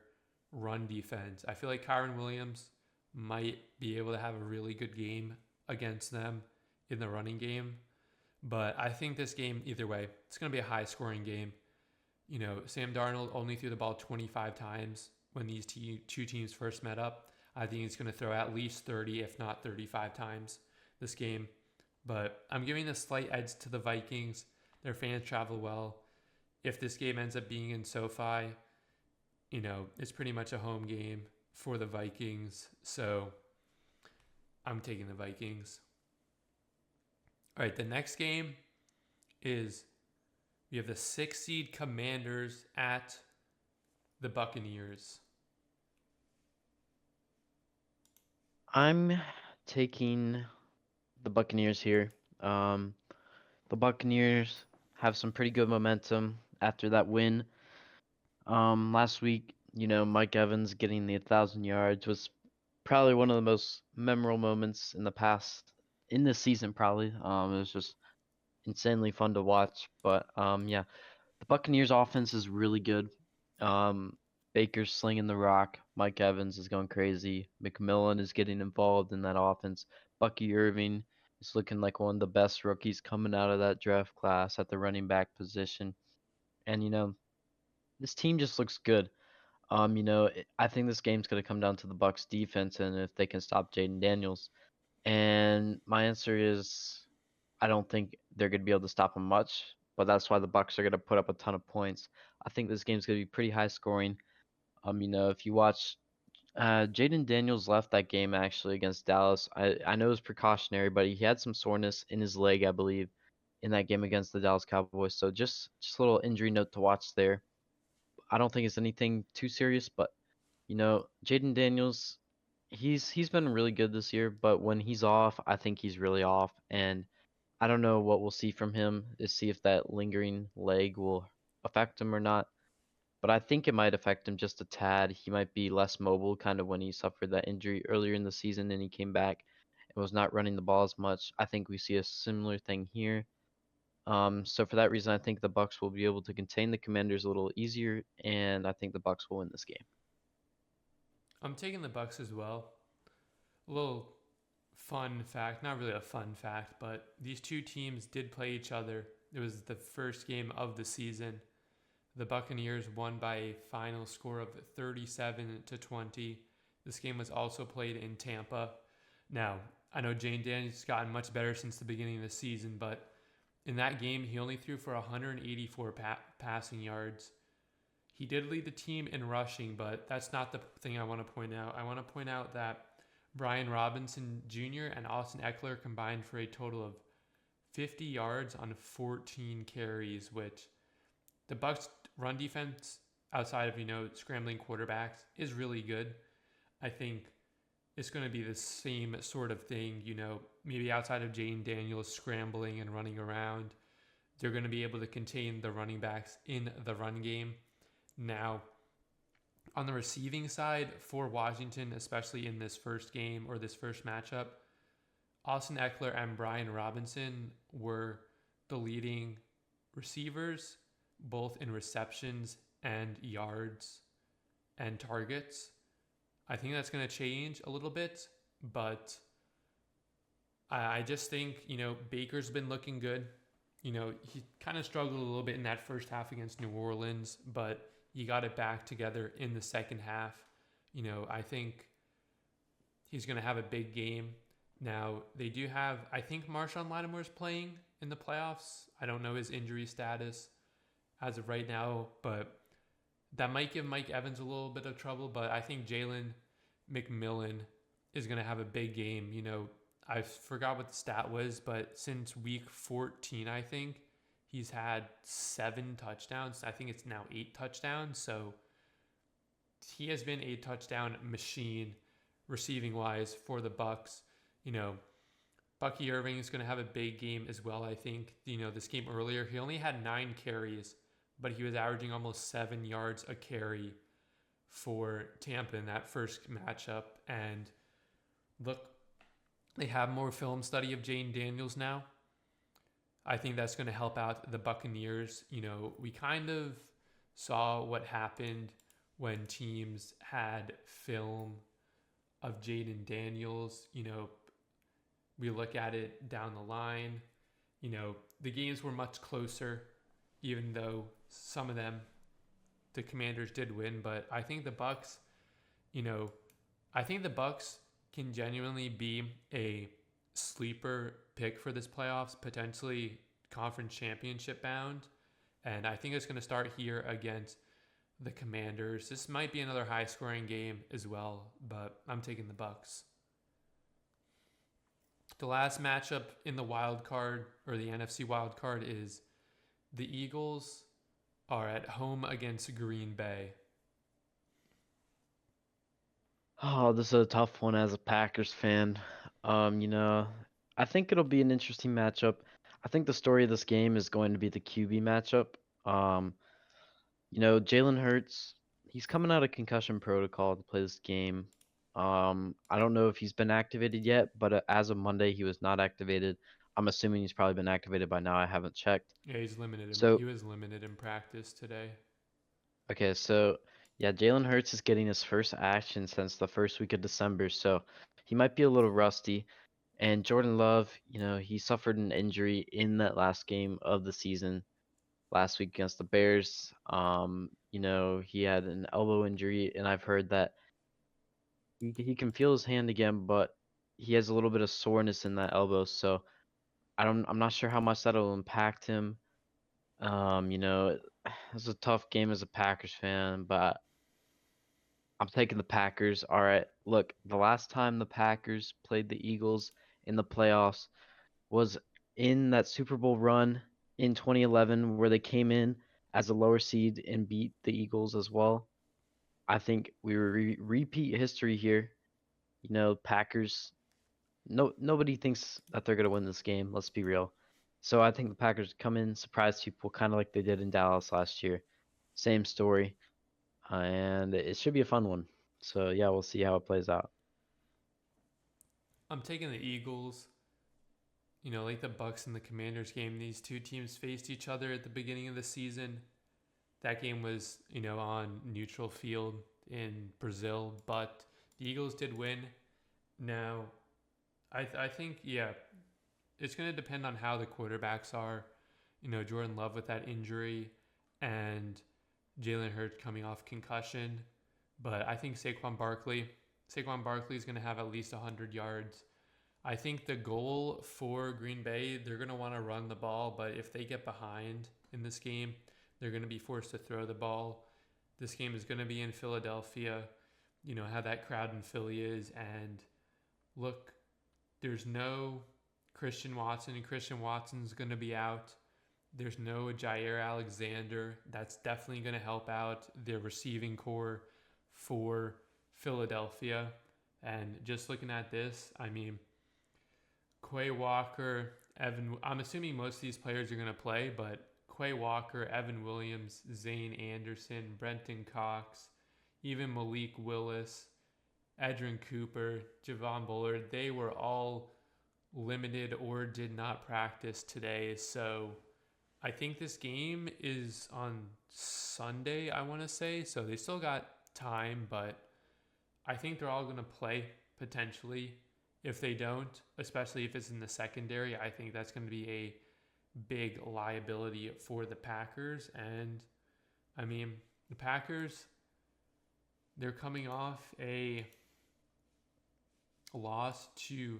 A: run defense. I feel like Kyron Williams might be able to have a really good game against them in the running game. But I think this game, either way, it's going to be a high scoring game. Sam Darnold only threw the ball 25 times when these two teams first met up. I think he's going to throw at least 30, if not 35 times this game. But I'm giving a slight edge to the Vikings. Their fans travel well. If this game ends up being in SoFi, it's pretty much a home game for the Vikings. So I'm taking the Vikings. All right, the next game is we have the 6 seed Commanders at the Buccaneers.
B: I'm taking the Buccaneers here. The Buccaneers have some pretty good momentum after that win. Last week, Mike Evans getting the 1,000 yards was probably one of the most memorable moments in this season, probably. It was just insanely fun to watch. But yeah, the Buccaneers offense is really good. Um, Baker's slinging the rock. Mike Evans is going crazy. McMillan is getting involved in that offense. Bucky Irving is looking like one of the best rookies coming out of that draft class at the running back position. And this team just looks good. I think this game's going to come down to the Bucks defense and if they can stop Jaden Daniels. And my answer is I don't think they're going to be able to stop him much, but that's why the Bucks are going to put up a ton of points. I think this game's going to be pretty high scoring. If you watch Jaden Daniels left that game actually against Dallas. I know it was precautionary, but he had some soreness in his leg, I believe, in that game against the Dallas Cowboys. So just a little injury note to watch there. I don't think it's anything too serious, but Jaden Daniels, he's been really good this year, but when he's off, I think he's really off, and I don't know what we'll see from him to see if that lingering leg will affect him or not. But I think it might affect him just a tad. He might be less mobile, kind of when he suffered that injury earlier in the season and he came back and was not running the ball as much. I think we see a similar thing here. So for that reason, I think the Bucks will be able to contain the Commanders a little easier, and I think the Bucks will win this game.
A: I'm taking the Bucks as well. A little fun fact, not really a fun fact, but these two teams did play each other. It was the first game of the season. The Buccaneers won by a final score of 37-20. This game was also played in Tampa. Now, I know Jane Daniels has gotten much better since the beginning of the season, but in that game, he only threw for 184 passing yards. He did lead the team in rushing, but that's not the thing I want to point out. I want to point out that Brian Robinson Jr. and Austin Eckler combined for a total of 50 yards on 14 carries, which the Bucks run defense outside of, scrambling quarterbacks is really good. I think it's going to be the same sort of thing, maybe outside of Jane Daniels scrambling and running around. They're going to be able to contain the running backs in the run game. Now, on the receiving side for Washington, especially in this first game or this first matchup, Austin Eckler and Brian Robinson were the leading receivers, both in receptions and yards and targets. I think that's going to change a little bit, but I just think, Baker's been looking good. He kind of struggled a little bit in that first half against New Orleans, but he got it back together in the second half. I think he's going to have a big game. Now, they do have, I think Marshawn Lattimore's playing in the playoffs. I don't know his injury status as of right now, but that might give Mike Evans a little bit of trouble. But I think Jalen McMillan is going to have a big game. I forgot what the stat was, but since week 14, I think, he's had 7 touchdowns. I think it's now 8 touchdowns. So he has been a touchdown machine receiving wise for the Bucks. Bucky Irving is going to have a big game as well. I think, this game earlier, he only had 9 carries, but he was averaging almost 7 yards a carry for Tampa in that first matchup. And look, they have more film study of Jane Daniels now. I think that's going to help out the Buccaneers. We kind of saw what happened when teams had film of Jaden Daniels. We look at it down the line. The games were much closer, even though some of them, the Commanders did win. But I think the Bucks, can genuinely be a sleeper pick for this playoffs, potentially conference championship bound. And I think it's going to start here against the Commanders. This might be another high scoring game as well, but I'm taking the Bucks. The last matchup in the wild card or the NFC wild card is the Eagles are at home against Green Bay.
B: Oh, this is a tough one as a Packers fan. Um, you know, I think it'll be an interesting matchup. I think the story of this game is going to be the QB matchup. Um, Jalen Hurts, he's coming out of concussion protocol to play this game. I don't know if he's been activated yet, but as of Monday, he was not activated. I'm assuming he's probably been activated by now. I haven't checked.
A: Yeah, he's limited.
B: So,
A: He was limited in practice today.
B: okay, so yeah, Jalen Hurts is getting his first action since the first week of December, so he might be a little rusty. And Jordan Love, he suffered an injury in that last game of the season last week against the Bears. He had an elbow injury, and I've heard that he can feel his hand again, but he has a little bit of soreness in that elbow, so I'm not sure how much that'll impact him. It's a tough game as a Packers fan, but I'm taking the Packers. All right, look, the last time the Packers played the Eagles in the playoffs was in that Super Bowl run in 2011 where they came in as a lower seed and beat the Eagles as well. I think we repeat history here. Packers. No, nobody thinks that they're gonna win this game. Let's be real. So I think the Packers come in, surprise people, kind of like they did in Dallas last year. Same story, and it should be a fun one. So yeah, we'll see how it plays out.
A: I'm taking the Eagles. Like the Bucks and the Commanders game, these two teams faced each other at the beginning of the season. That game was, on neutral field in Brazil, but the Eagles did win. Now, I think, yeah, it's going to depend on how the quarterbacks are. Jordan Love with that injury and Jalen Hurts coming off concussion. But I think Saquon Barkley is going to have at least 100 yards. I think the goal for Green Bay, they're going to want to run the ball, but if they get behind in this game, they're going to be forced to throw the ball. This game is going to be in Philadelphia, how that crowd in Philly is. And look, there's no Christian Watson, and Christian Watson's going to be out. There's no Jair Alexander. That's definitely going to help out the receiving core for Philadelphia. And just looking at this, I mean, Quay Walker, I'm assuming most of these players are going to play, but Quay Walker, Evan Williams, Zane Anderson, Brenton Cox, even Malik Willis, Edrin Cooper, Javon Bullard, they were all limited or did not practice today. So I think this game is on Sunday, I want to say. So they still got time, but I think they're all going to play potentially. If they don't, especially if it's in the secondary, I think that's going to be a big liability for the Packers. And I mean, the Packers, they're coming off a loss to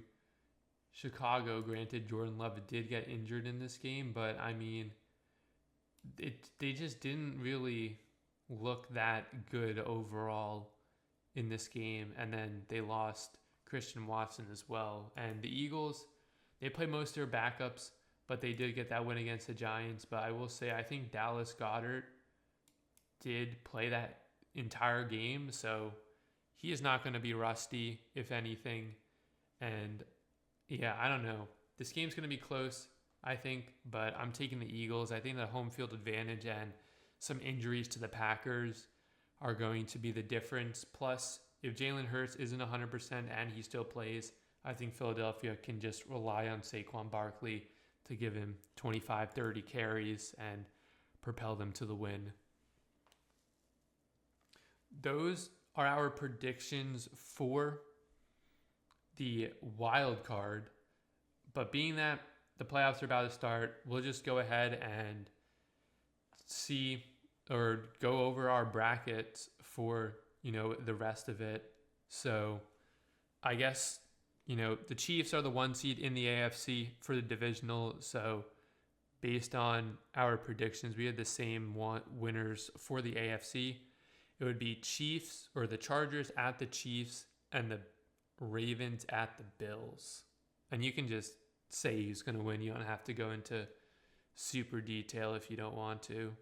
A: Chicago. Granted, Jordan Love did get injured in this game, but I mean, they just didn't really look that good overall in this game. And then they lost Christian Watson as well. And the Eagles, they play most of their backups, but they did get that win against the Giants. But I will say, I think Dallas Goedert did play that entire game, so he is not going to be rusty, if anything. And yeah, I don't know. This game's going to be close, I think, but I'm taking the Eagles. I think the home field advantage and some injuries to the Packers are going to be the difference. Plus, if Jalen Hurts isn't 100% and he still plays, I think Philadelphia can just rely on Saquon Barkley to give him 25, 30 carries and propel them to the win. Those are our predictions for the wild card. But being that the playoffs are about to start, we'll just go ahead and see or go over our brackets for the rest of it. So I guess the Chiefs are the 1 seed in the AFC for the divisional. So based on our predictions, we had the same winners for the AFC. It would be Chiefs or the Chargers at the Chiefs and the Ravens at the Bills. And you can just say who's going to win. You don't have to go into super detail if you don't want to.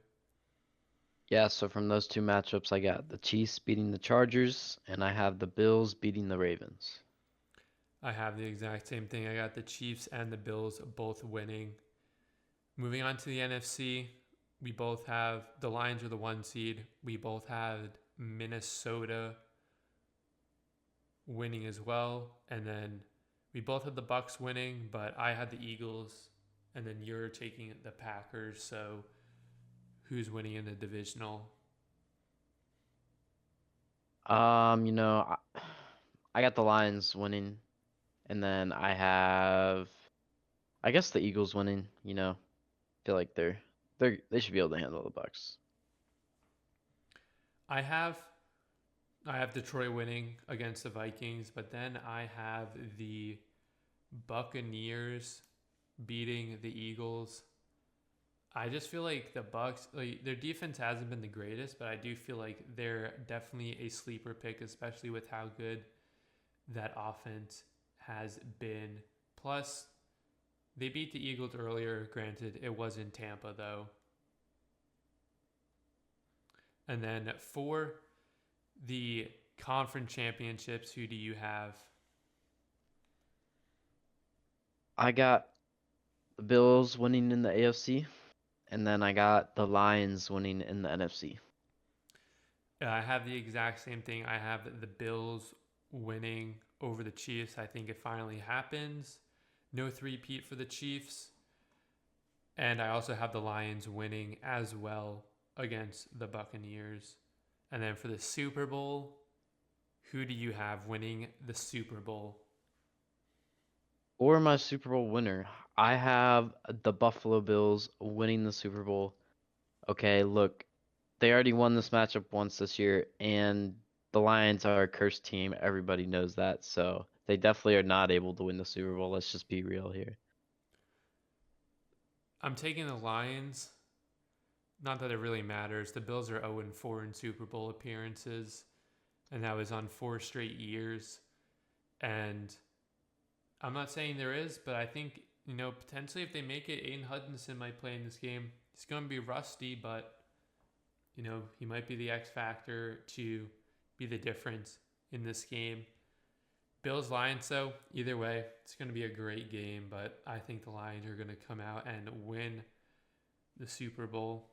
B: Yeah, so from those two matchups, I got the Chiefs beating the Chargers, and I have the Bills beating the Ravens.
A: I have the exact same thing. I got the Chiefs and the Bills both winning. Moving on to the NFC, we both have the Lions are the 1 seed. We both had Minnesota winning as well. And then we both had the Bucks winning, but I had the Eagles, and then you're taking the Packers. So who's winning in the divisional?
B: I got the Lions winning, and then I guess the Eagles winning. Feel like they should be able to handle the Bucks.
A: I have Detroit winning against the Vikings, but then I have the Buccaneers beating the Eagles. I just feel like the Bucks, like their defense hasn't been the greatest, but I do feel like they're definitely a sleeper pick, especially with how good that offense has been. Plus, they beat the Eagles earlier. Granted, it was in Tampa though. And then for the conference championships, who do you have?
B: I got the Bills winning in the AFC, and then I got the Lions winning in the NFC.
A: I have the exact same thing. I have the Bills winning over the Chiefs. I think it finally happens. No three-peat for the Chiefs. And I also have the Lions winning as well against the Buccaneers. And then for the Super Bowl, who do you have winning the Super Bowl?
B: Or my Super Bowl winner, I have the Buffalo Bills winning the Super Bowl. Okay, look, they already won this matchup once this year, and the Lions are a cursed team. Everybody knows that, so they definitely are not able to win the Super Bowl. Let's just be real here.
A: I'm taking the Lions. Not that it really matters. The Bills are 0-4 in Super Bowl appearances, and that was on 4 straight years. And I'm not saying there is, but I think, potentially if they make it, Aiden Hutchinson might play in this game. He's going to be rusty, but, he might be the X factor to be the difference in this game. Bills Lions, though, either way, it's going to be a great game, but I think the Lions are going to come out and win the Super Bowl.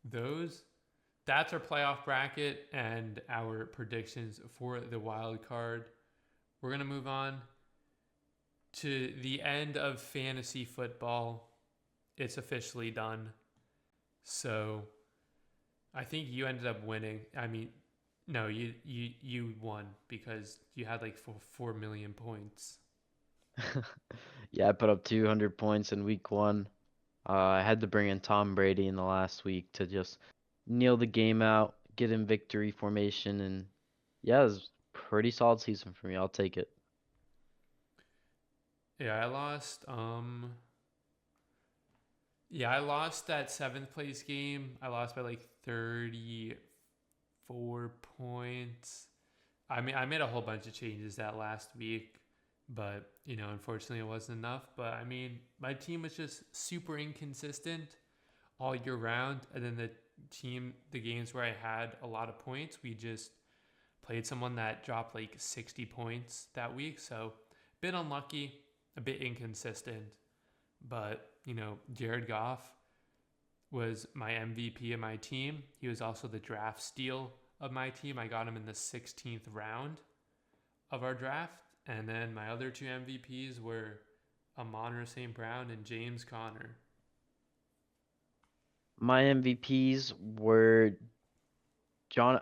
A: That's our playoff bracket and our predictions for the wild card. We're going to move on to the end of fantasy football. It's officially done. So I think you ended up winning. I mean, no, you won because you had like 4 million points.
B: Yeah, I put up 200 points in week 1. I had to bring in Tom Brady in the last week to just kneel the game out, get in victory formation, and yeah, it was a pretty solid season for me. I'll take it.
A: Yeah, I lost. Yeah, I lost that 7th place game. I lost by like 34 points. I mean, I made a whole bunch of changes that last week, but unfortunately, it wasn't enough. But I mean, my team was just super inconsistent all year round, and then the games where I had a lot of points, we just played someone that dropped like 60 points that week. So a bit unlucky, a bit inconsistent. But, Jared Goff was my MVP of my team. He was also the draft steal of my team. I got him in the 16th round of our draft. And then my other two MVPs were Amon St. Brown and James Conner.
B: My MVPs were John.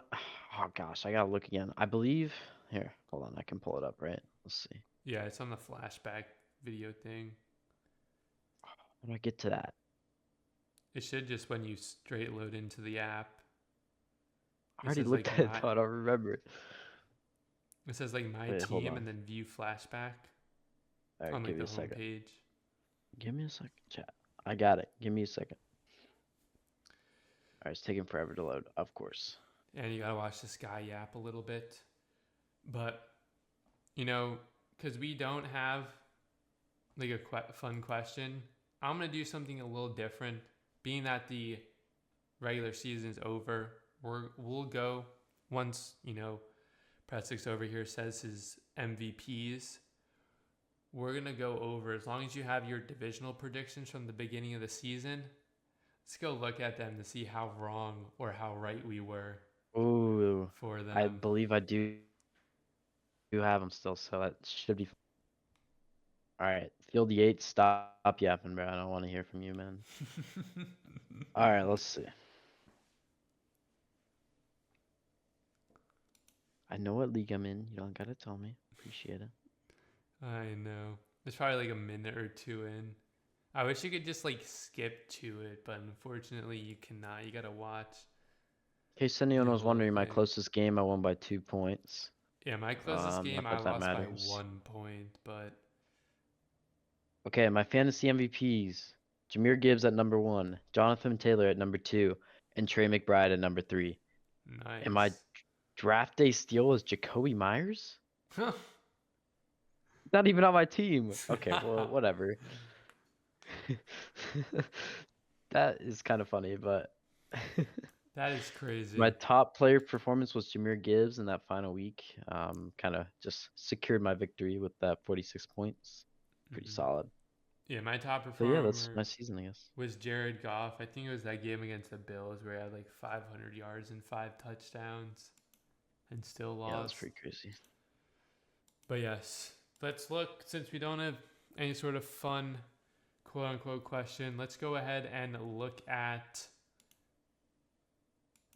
B: Oh gosh, I gotta look again. I believe. Here, hold on. I can pull it up, right? Let's see.
A: Yeah, it's on the flashback video thing.
B: How do I get to that?
A: It should just when you straight load into the app.
B: I
A: It
B: already
A: says
B: looked
A: like
B: at it,
A: my
B: but I don't remember it.
A: it says like my
B: Wait, hold
A: team
B: on.
A: and then view flashback
B: All right,
A: on
B: give
A: like
B: me
A: the
B: a second.
A: homepage.
B: Give me a second, chat. I got it. Give me a second. All right, it's taking forever to load, of course.
A: And you gotta watch this guy yap a little bit. But because we don't have like a fun question, I'm gonna do something a little different. Being that the regular season's over, we'll go once Pr3ssix over here says his MVPs. We're gonna go over as long as you have your divisional predictions from the beginning of the season. Let's go look at them to see how wrong or how right we were
B: Ooh,
A: for
B: I
A: them.
B: believe I do have them still, so that should be. All right, Field Yates, stop yapping, bro. I don't want to hear from you, man. All right, let's see. I know what league I'm in. You don't gotta tell me. Appreciate it.
A: I know. It's probably like a minute or two in. I wish you could just like skip to it, but unfortunately you cannot. You gotta watch
B: In case anyone
A: the
B: was
A: whole
B: wondering, my
A: thing.
B: closest game, I won by 2 points.
A: Yeah, my closest game
B: Not
A: I
B: that that
A: lost by
B: matters.
A: 1 point, but
B: Okay, my fantasy MVPs. Jameer Gibbs at number 1, Jonathan Taylor at number 2, and Trey McBride at number 3. And my
A: nice.
B: draft day steal was Jacoby Myers? Not even on my team. Okay, well, whatever. That is kind of funny, but
A: That is
B: My
A: crazy.
B: top player performance was Jameer Gibbs in that final week. Kind of just secured my victory with that 46 points. Pretty
A: Hmm.
B: solid.
A: Yeah, my top
B: But yeah, that's
A: performer
B: my season, I guess.
A: was Jared Goff. I think it was that game against the Bills where he had like 500 yards and 5 touchdowns and still
B: Yeah, that's
A: lost.
B: pretty crazy.
A: But yes, let's look, since we don't have any sort of fun quote unquote question, let's go ahead and look at,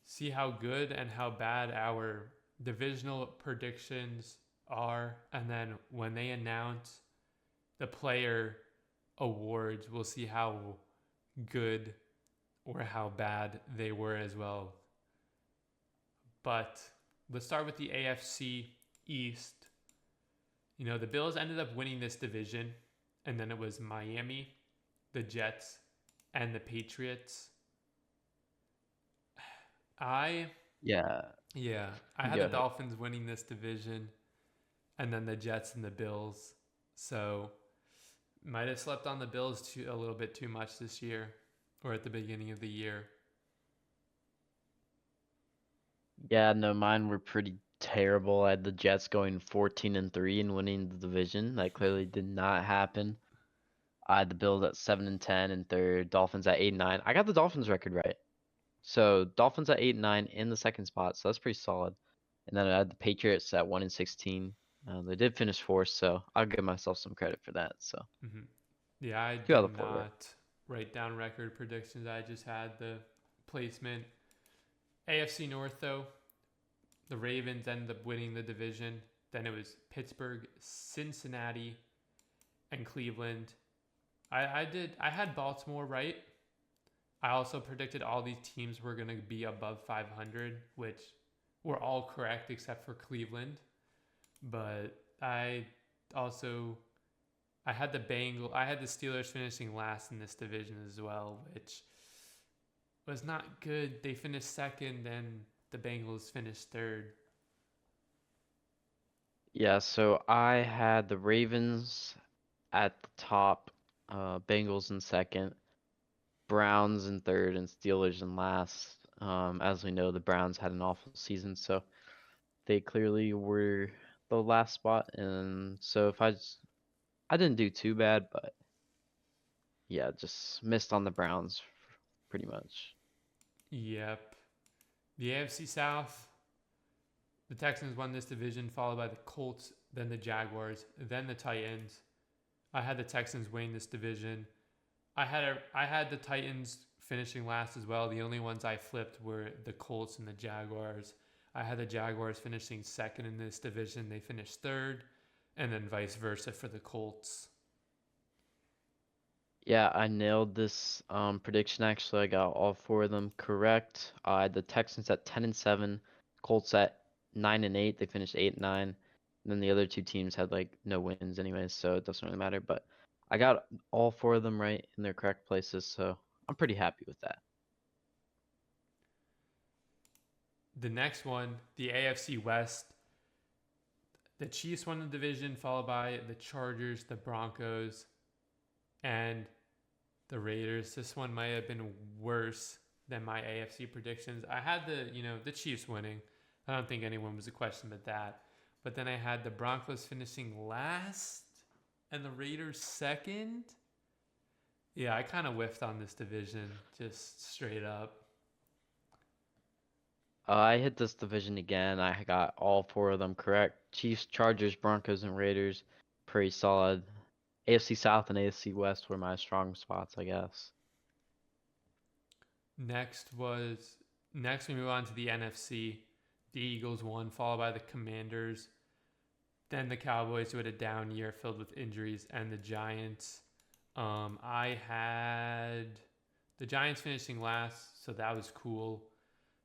A: see how good and how bad our divisional predictions are. And then when they announce the player awards, we'll see how good or how bad they were as well. But let's start with the AFC East. You know, the Bills ended up winning this division, and then it was Miami, the Jets, and the Patriots. I,
B: Yeah,
A: yeah, I had
B: go
A: the
B: ahead.
A: Dolphins winning this division, and then the Jets and the Bills. So might have slept on the Bills too, a little bit too much this year, or at the beginning of the year.
B: Yeah, no, mine were pretty terrible. I had the Jets going 14-3 and winning the division. That clearly did not happen. I had the Bills at 7-10 in third, Dolphins at 8-9. I got the Dolphins record right. So Dolphins at 8-9 in the second spot, so that's pretty solid. And then I had the Patriots at 1-16. They did finish fourth, so I'll give myself some credit for that. So
A: Hmm. Yeah, I
B: 2 out
A: did
B: of 4 right.
A: not write down record predictions. I just had the placement. AFC North, though, the Ravens ended up winning the division. Then it was Pittsburgh, Cincinnati, and Cleveland. I had Baltimore right. I also predicted all these teams were going to be above 500, which were all correct except for Cleveland. But also I had the Steelers finishing last in this division as well, which was not good. They finished second, and the Bengals finished third.
B: Yeah, so I had the Ravens at the top, Bengals in second, Browns in third, and Steelers in last. As we know, the Browns had an awful season, so they clearly were the last spot. And so I didn't do too bad, but yeah, just missed on the Browns pretty much.
A: Yep. The AFC South, the Texans won this division, followed by the Colts, then the Jaguars, then the Titans. I had the Texans winning this division. I had the Titans finishing last as well. The only ones I flipped were the Colts and the Jaguars. I had the Jaguars finishing second in this division. They finished third, and then vice versa for the Colts.
B: Yeah, I nailed this prediction actually. I got all 4 of them correct. I had the Texans at 10-7, Colts at 9-8. They finished 8-9. And then the other 2 teams had like no wins anyways, so it doesn't really matter. But I got all 4 of them right in their correct places, so I'm pretty happy with that.
A: The next one, the AFC West, the Chiefs won the division, followed by the Chargers, the Broncos, and the Raiders. This one might have been worse than my AFC predictions. I had the Chiefs winning. I don't think anyone was a question but that. But then I had the Broncos finishing last and the Raiders second. Yeah, I kind of whiffed on this division, just straight up.
B: I hit this division again. I got all 4 of them correct. Chiefs, Chargers, Broncos, and Raiders. Pretty solid. AFC South and AFC West were my strong spots, I guess.
A: Next was next we move on to the NFC. The Eagles won, followed by the Commanders, then the Cowboys, who had a down year filled with injuries, and the Giants. I had the Giants finishing last, so that was cool.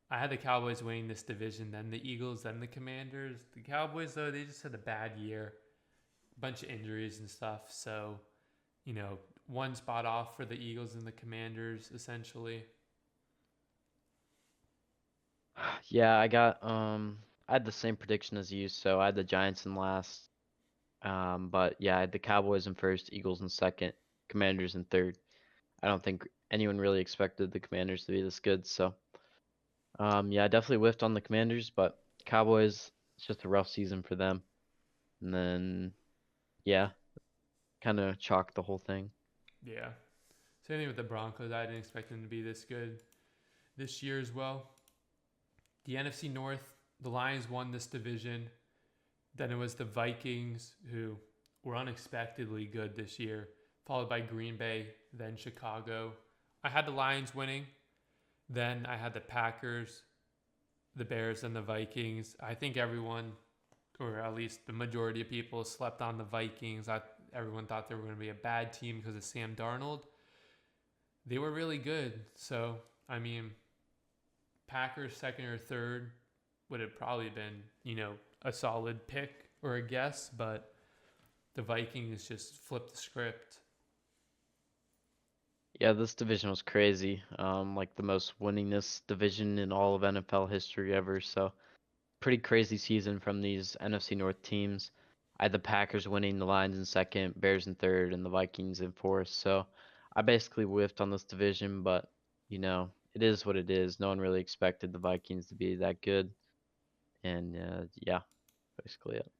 A: I had the Cowboys winning this division, then the Eagles, then the Commanders. The Cowboys, though, they just had a bad year, a bunch of injuries and stuff. So, you know, one spot off for the Eagles and the Commanders, essentially.
B: Yeah, I had the same prediction as you, so I had the Giants in last. But yeah, I had the Cowboys in first, Eagles in second, Commanders in third. I don't think anyone really expected the Commanders to be this good, so Yeah, I definitely whiffed on the Commanders, but Cowboys, it's just a rough season for them. And then, yeah, kind of chalked the whole thing.
A: Yeah. Same thing with the Broncos. I didn't expect them to be this good this year as well. The NFC North, the Lions won this division. Then it was the Vikings, who were unexpectedly good this year, followed by Green Bay, then Chicago. I had the Lions winning. Then I had the Packers, the Bears, and the Vikings. I think everyone, or at least the majority of people, slept on the Vikings. Everyone thought they were going to be a bad team because of Sam Darnold. They were really good. So, I mean, Packers second or third would have probably been, a solid pick or a guess, but the Vikings just flipped the script.
B: Yeah, this division was crazy. Like the most winningest division in all of NFL history ever. So pretty crazy season from these NFC North teams. I had the Packers winning, the Lions in second, Bears in third, and the Vikings in fourth. So I basically whiffed on this division, but it is what it is. No one really expected the Vikings to be that good. And yeah, basically it.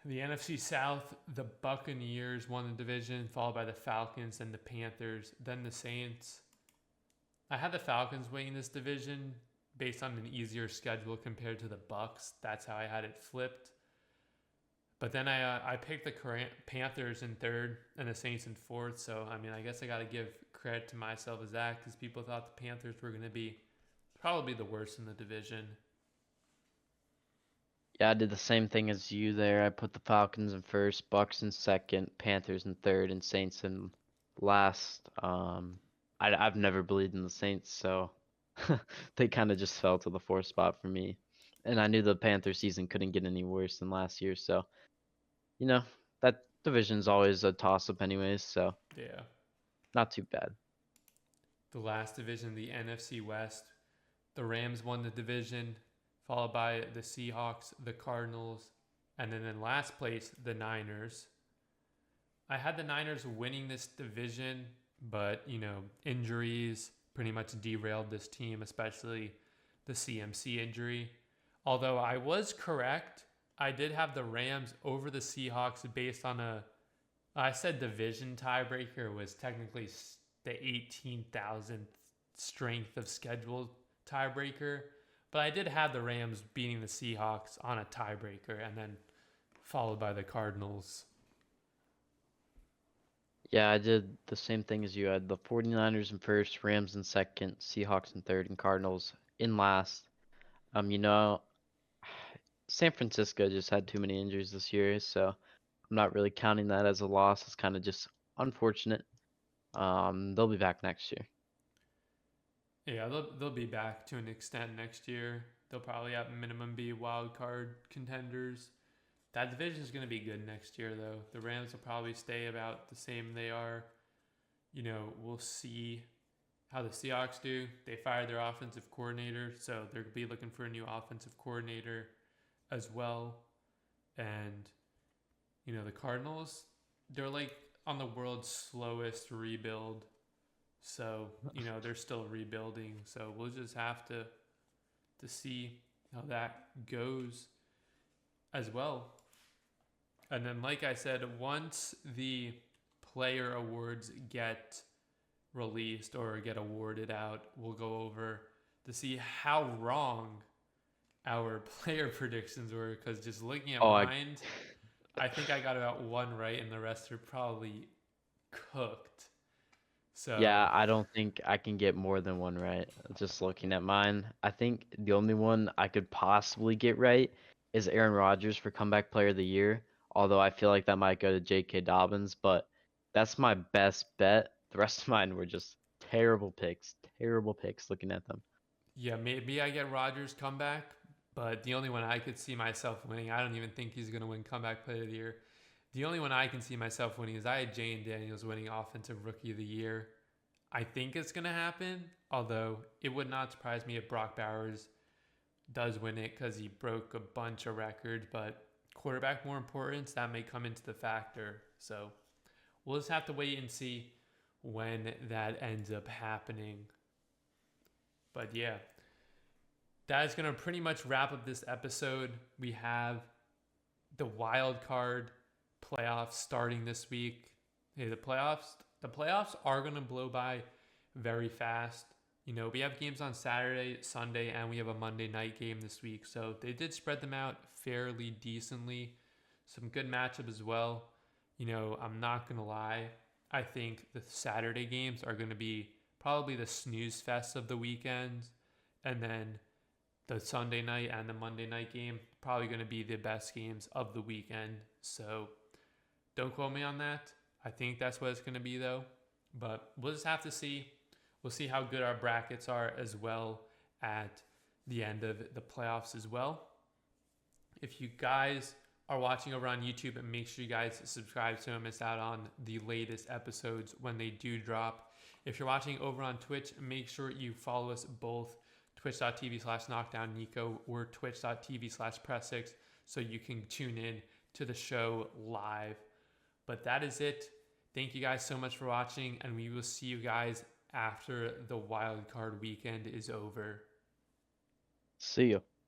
A: The NFC South, the Buccaneers won the division, followed by the Falcons and the Panthers, then the Saints. I had the Falcons winning this division based on an easier schedule compared to the Bucks. That's how I had it flipped. But then I picked the Panthers in third and the Saints in fourth. So I mean, I guess I got to give credit to myself as that because people thought the Panthers were going to be probably the worst in the division.
B: Yeah, I did the same thing as you there. I put the Falcons in first, Bucks in second, Panthers in third, and Saints in last. I've never believed in the Saints, so they kind of just fell to the fourth spot for me. And I knew the Panther season couldn't get any worse than last year, so you know that division's always a toss-up anyways, so
A: Yeah.
B: not too bad.
A: The last division, the NFC West, the Rams won the division, followed by the Seahawks, the Cardinals, and then in last place, the Niners. I had the Niners winning this division, but, injuries pretty much derailed this team, especially the CMC injury. Although I was correct, I did have the Rams over the Seahawks based on I said division tiebreaker was technically the 18,000th strength of schedule tiebreaker. But I did have the Rams beating the Seahawks on a tiebreaker and then followed by the Cardinals.
B: Yeah, I did the same thing as you. I had the 49ers in first, Rams in second, Seahawks in third, and Cardinals in last. You know, San Francisco just had too many injuries this year, so I'm not really counting that as a loss. It's kind of just unfortunate. They'll be back next year.
A: Yeah, they'll be back to an extent next year. They'll probably at minimum be wild card contenders. That division is going to be good next year, though. The Rams will probably stay about the same they are. We'll see how the Seahawks do. They fired their offensive coordinator, so they'll be looking for a new offensive coordinator as well. And, the Cardinals, they're like on the world's slowest rebuild. So, they're still rebuilding. So we'll just have to see how that goes as well. And then, like I said, once the player awards get released or get awarded out, we'll go over to see how wrong our player predictions were. Because just looking at
B: Oh,
A: mine, I think I got about one right, and the rest are probably cooked. So,
B: yeah, I don't think I can get more than one right. Just looking at mine, I think the only one I could possibly get right is Aaron Rodgers for Comeback Player of the Year. Although I feel like that might go to J.K. Dobbins, but that's my best bet. The rest of mine were just terrible picks looking at them.
A: yeah, maybe I get Rodgers comeback, but the only one I could see myself winning, I don't even think he's going to win comeback player of the year. The only one I can see myself winning is I had Jane Daniels winning offensive rookie of the year. I think it's going to happen, although it would not surprise me if Brock Bowers does win it because he broke a bunch of records, but quarterback more importance, that may come into the factor. So we'll just have to wait and see when that ends up happening. But yeah, that is going to pretty much wrap up this episode. We have the wild card playoffs starting this week. Hey, the playoffs are going to blow by very fast. You know, we have games on Saturday, Sunday, and we have a Monday night game this week. So they did spread them out fairly decently. Some good matchup as well. You know, I'm not going to lie. I think the Saturday games are going to be probably the snooze fest of the weekends. And then the Sunday night and the Monday night game probably going to be the best games of the weekend. So don't quote me on that. I think that's what it's going to be though. But we'll just have to see. We'll see how good our brackets are as well at the end of the playoffs as well. If you guys are watching over on YouTube, and make sure you guys subscribe so you don't miss out on the latest episodes when they do drop. If you're watching over on Twitch, make sure you follow us both twitch.tv/KnockdownNico or twitch.tv/Pr3ssix so you can tune in to the show live. But that is it. Thank you guys so much for watching, and we will see you guys after the wild card weekend is over.
B: See ya.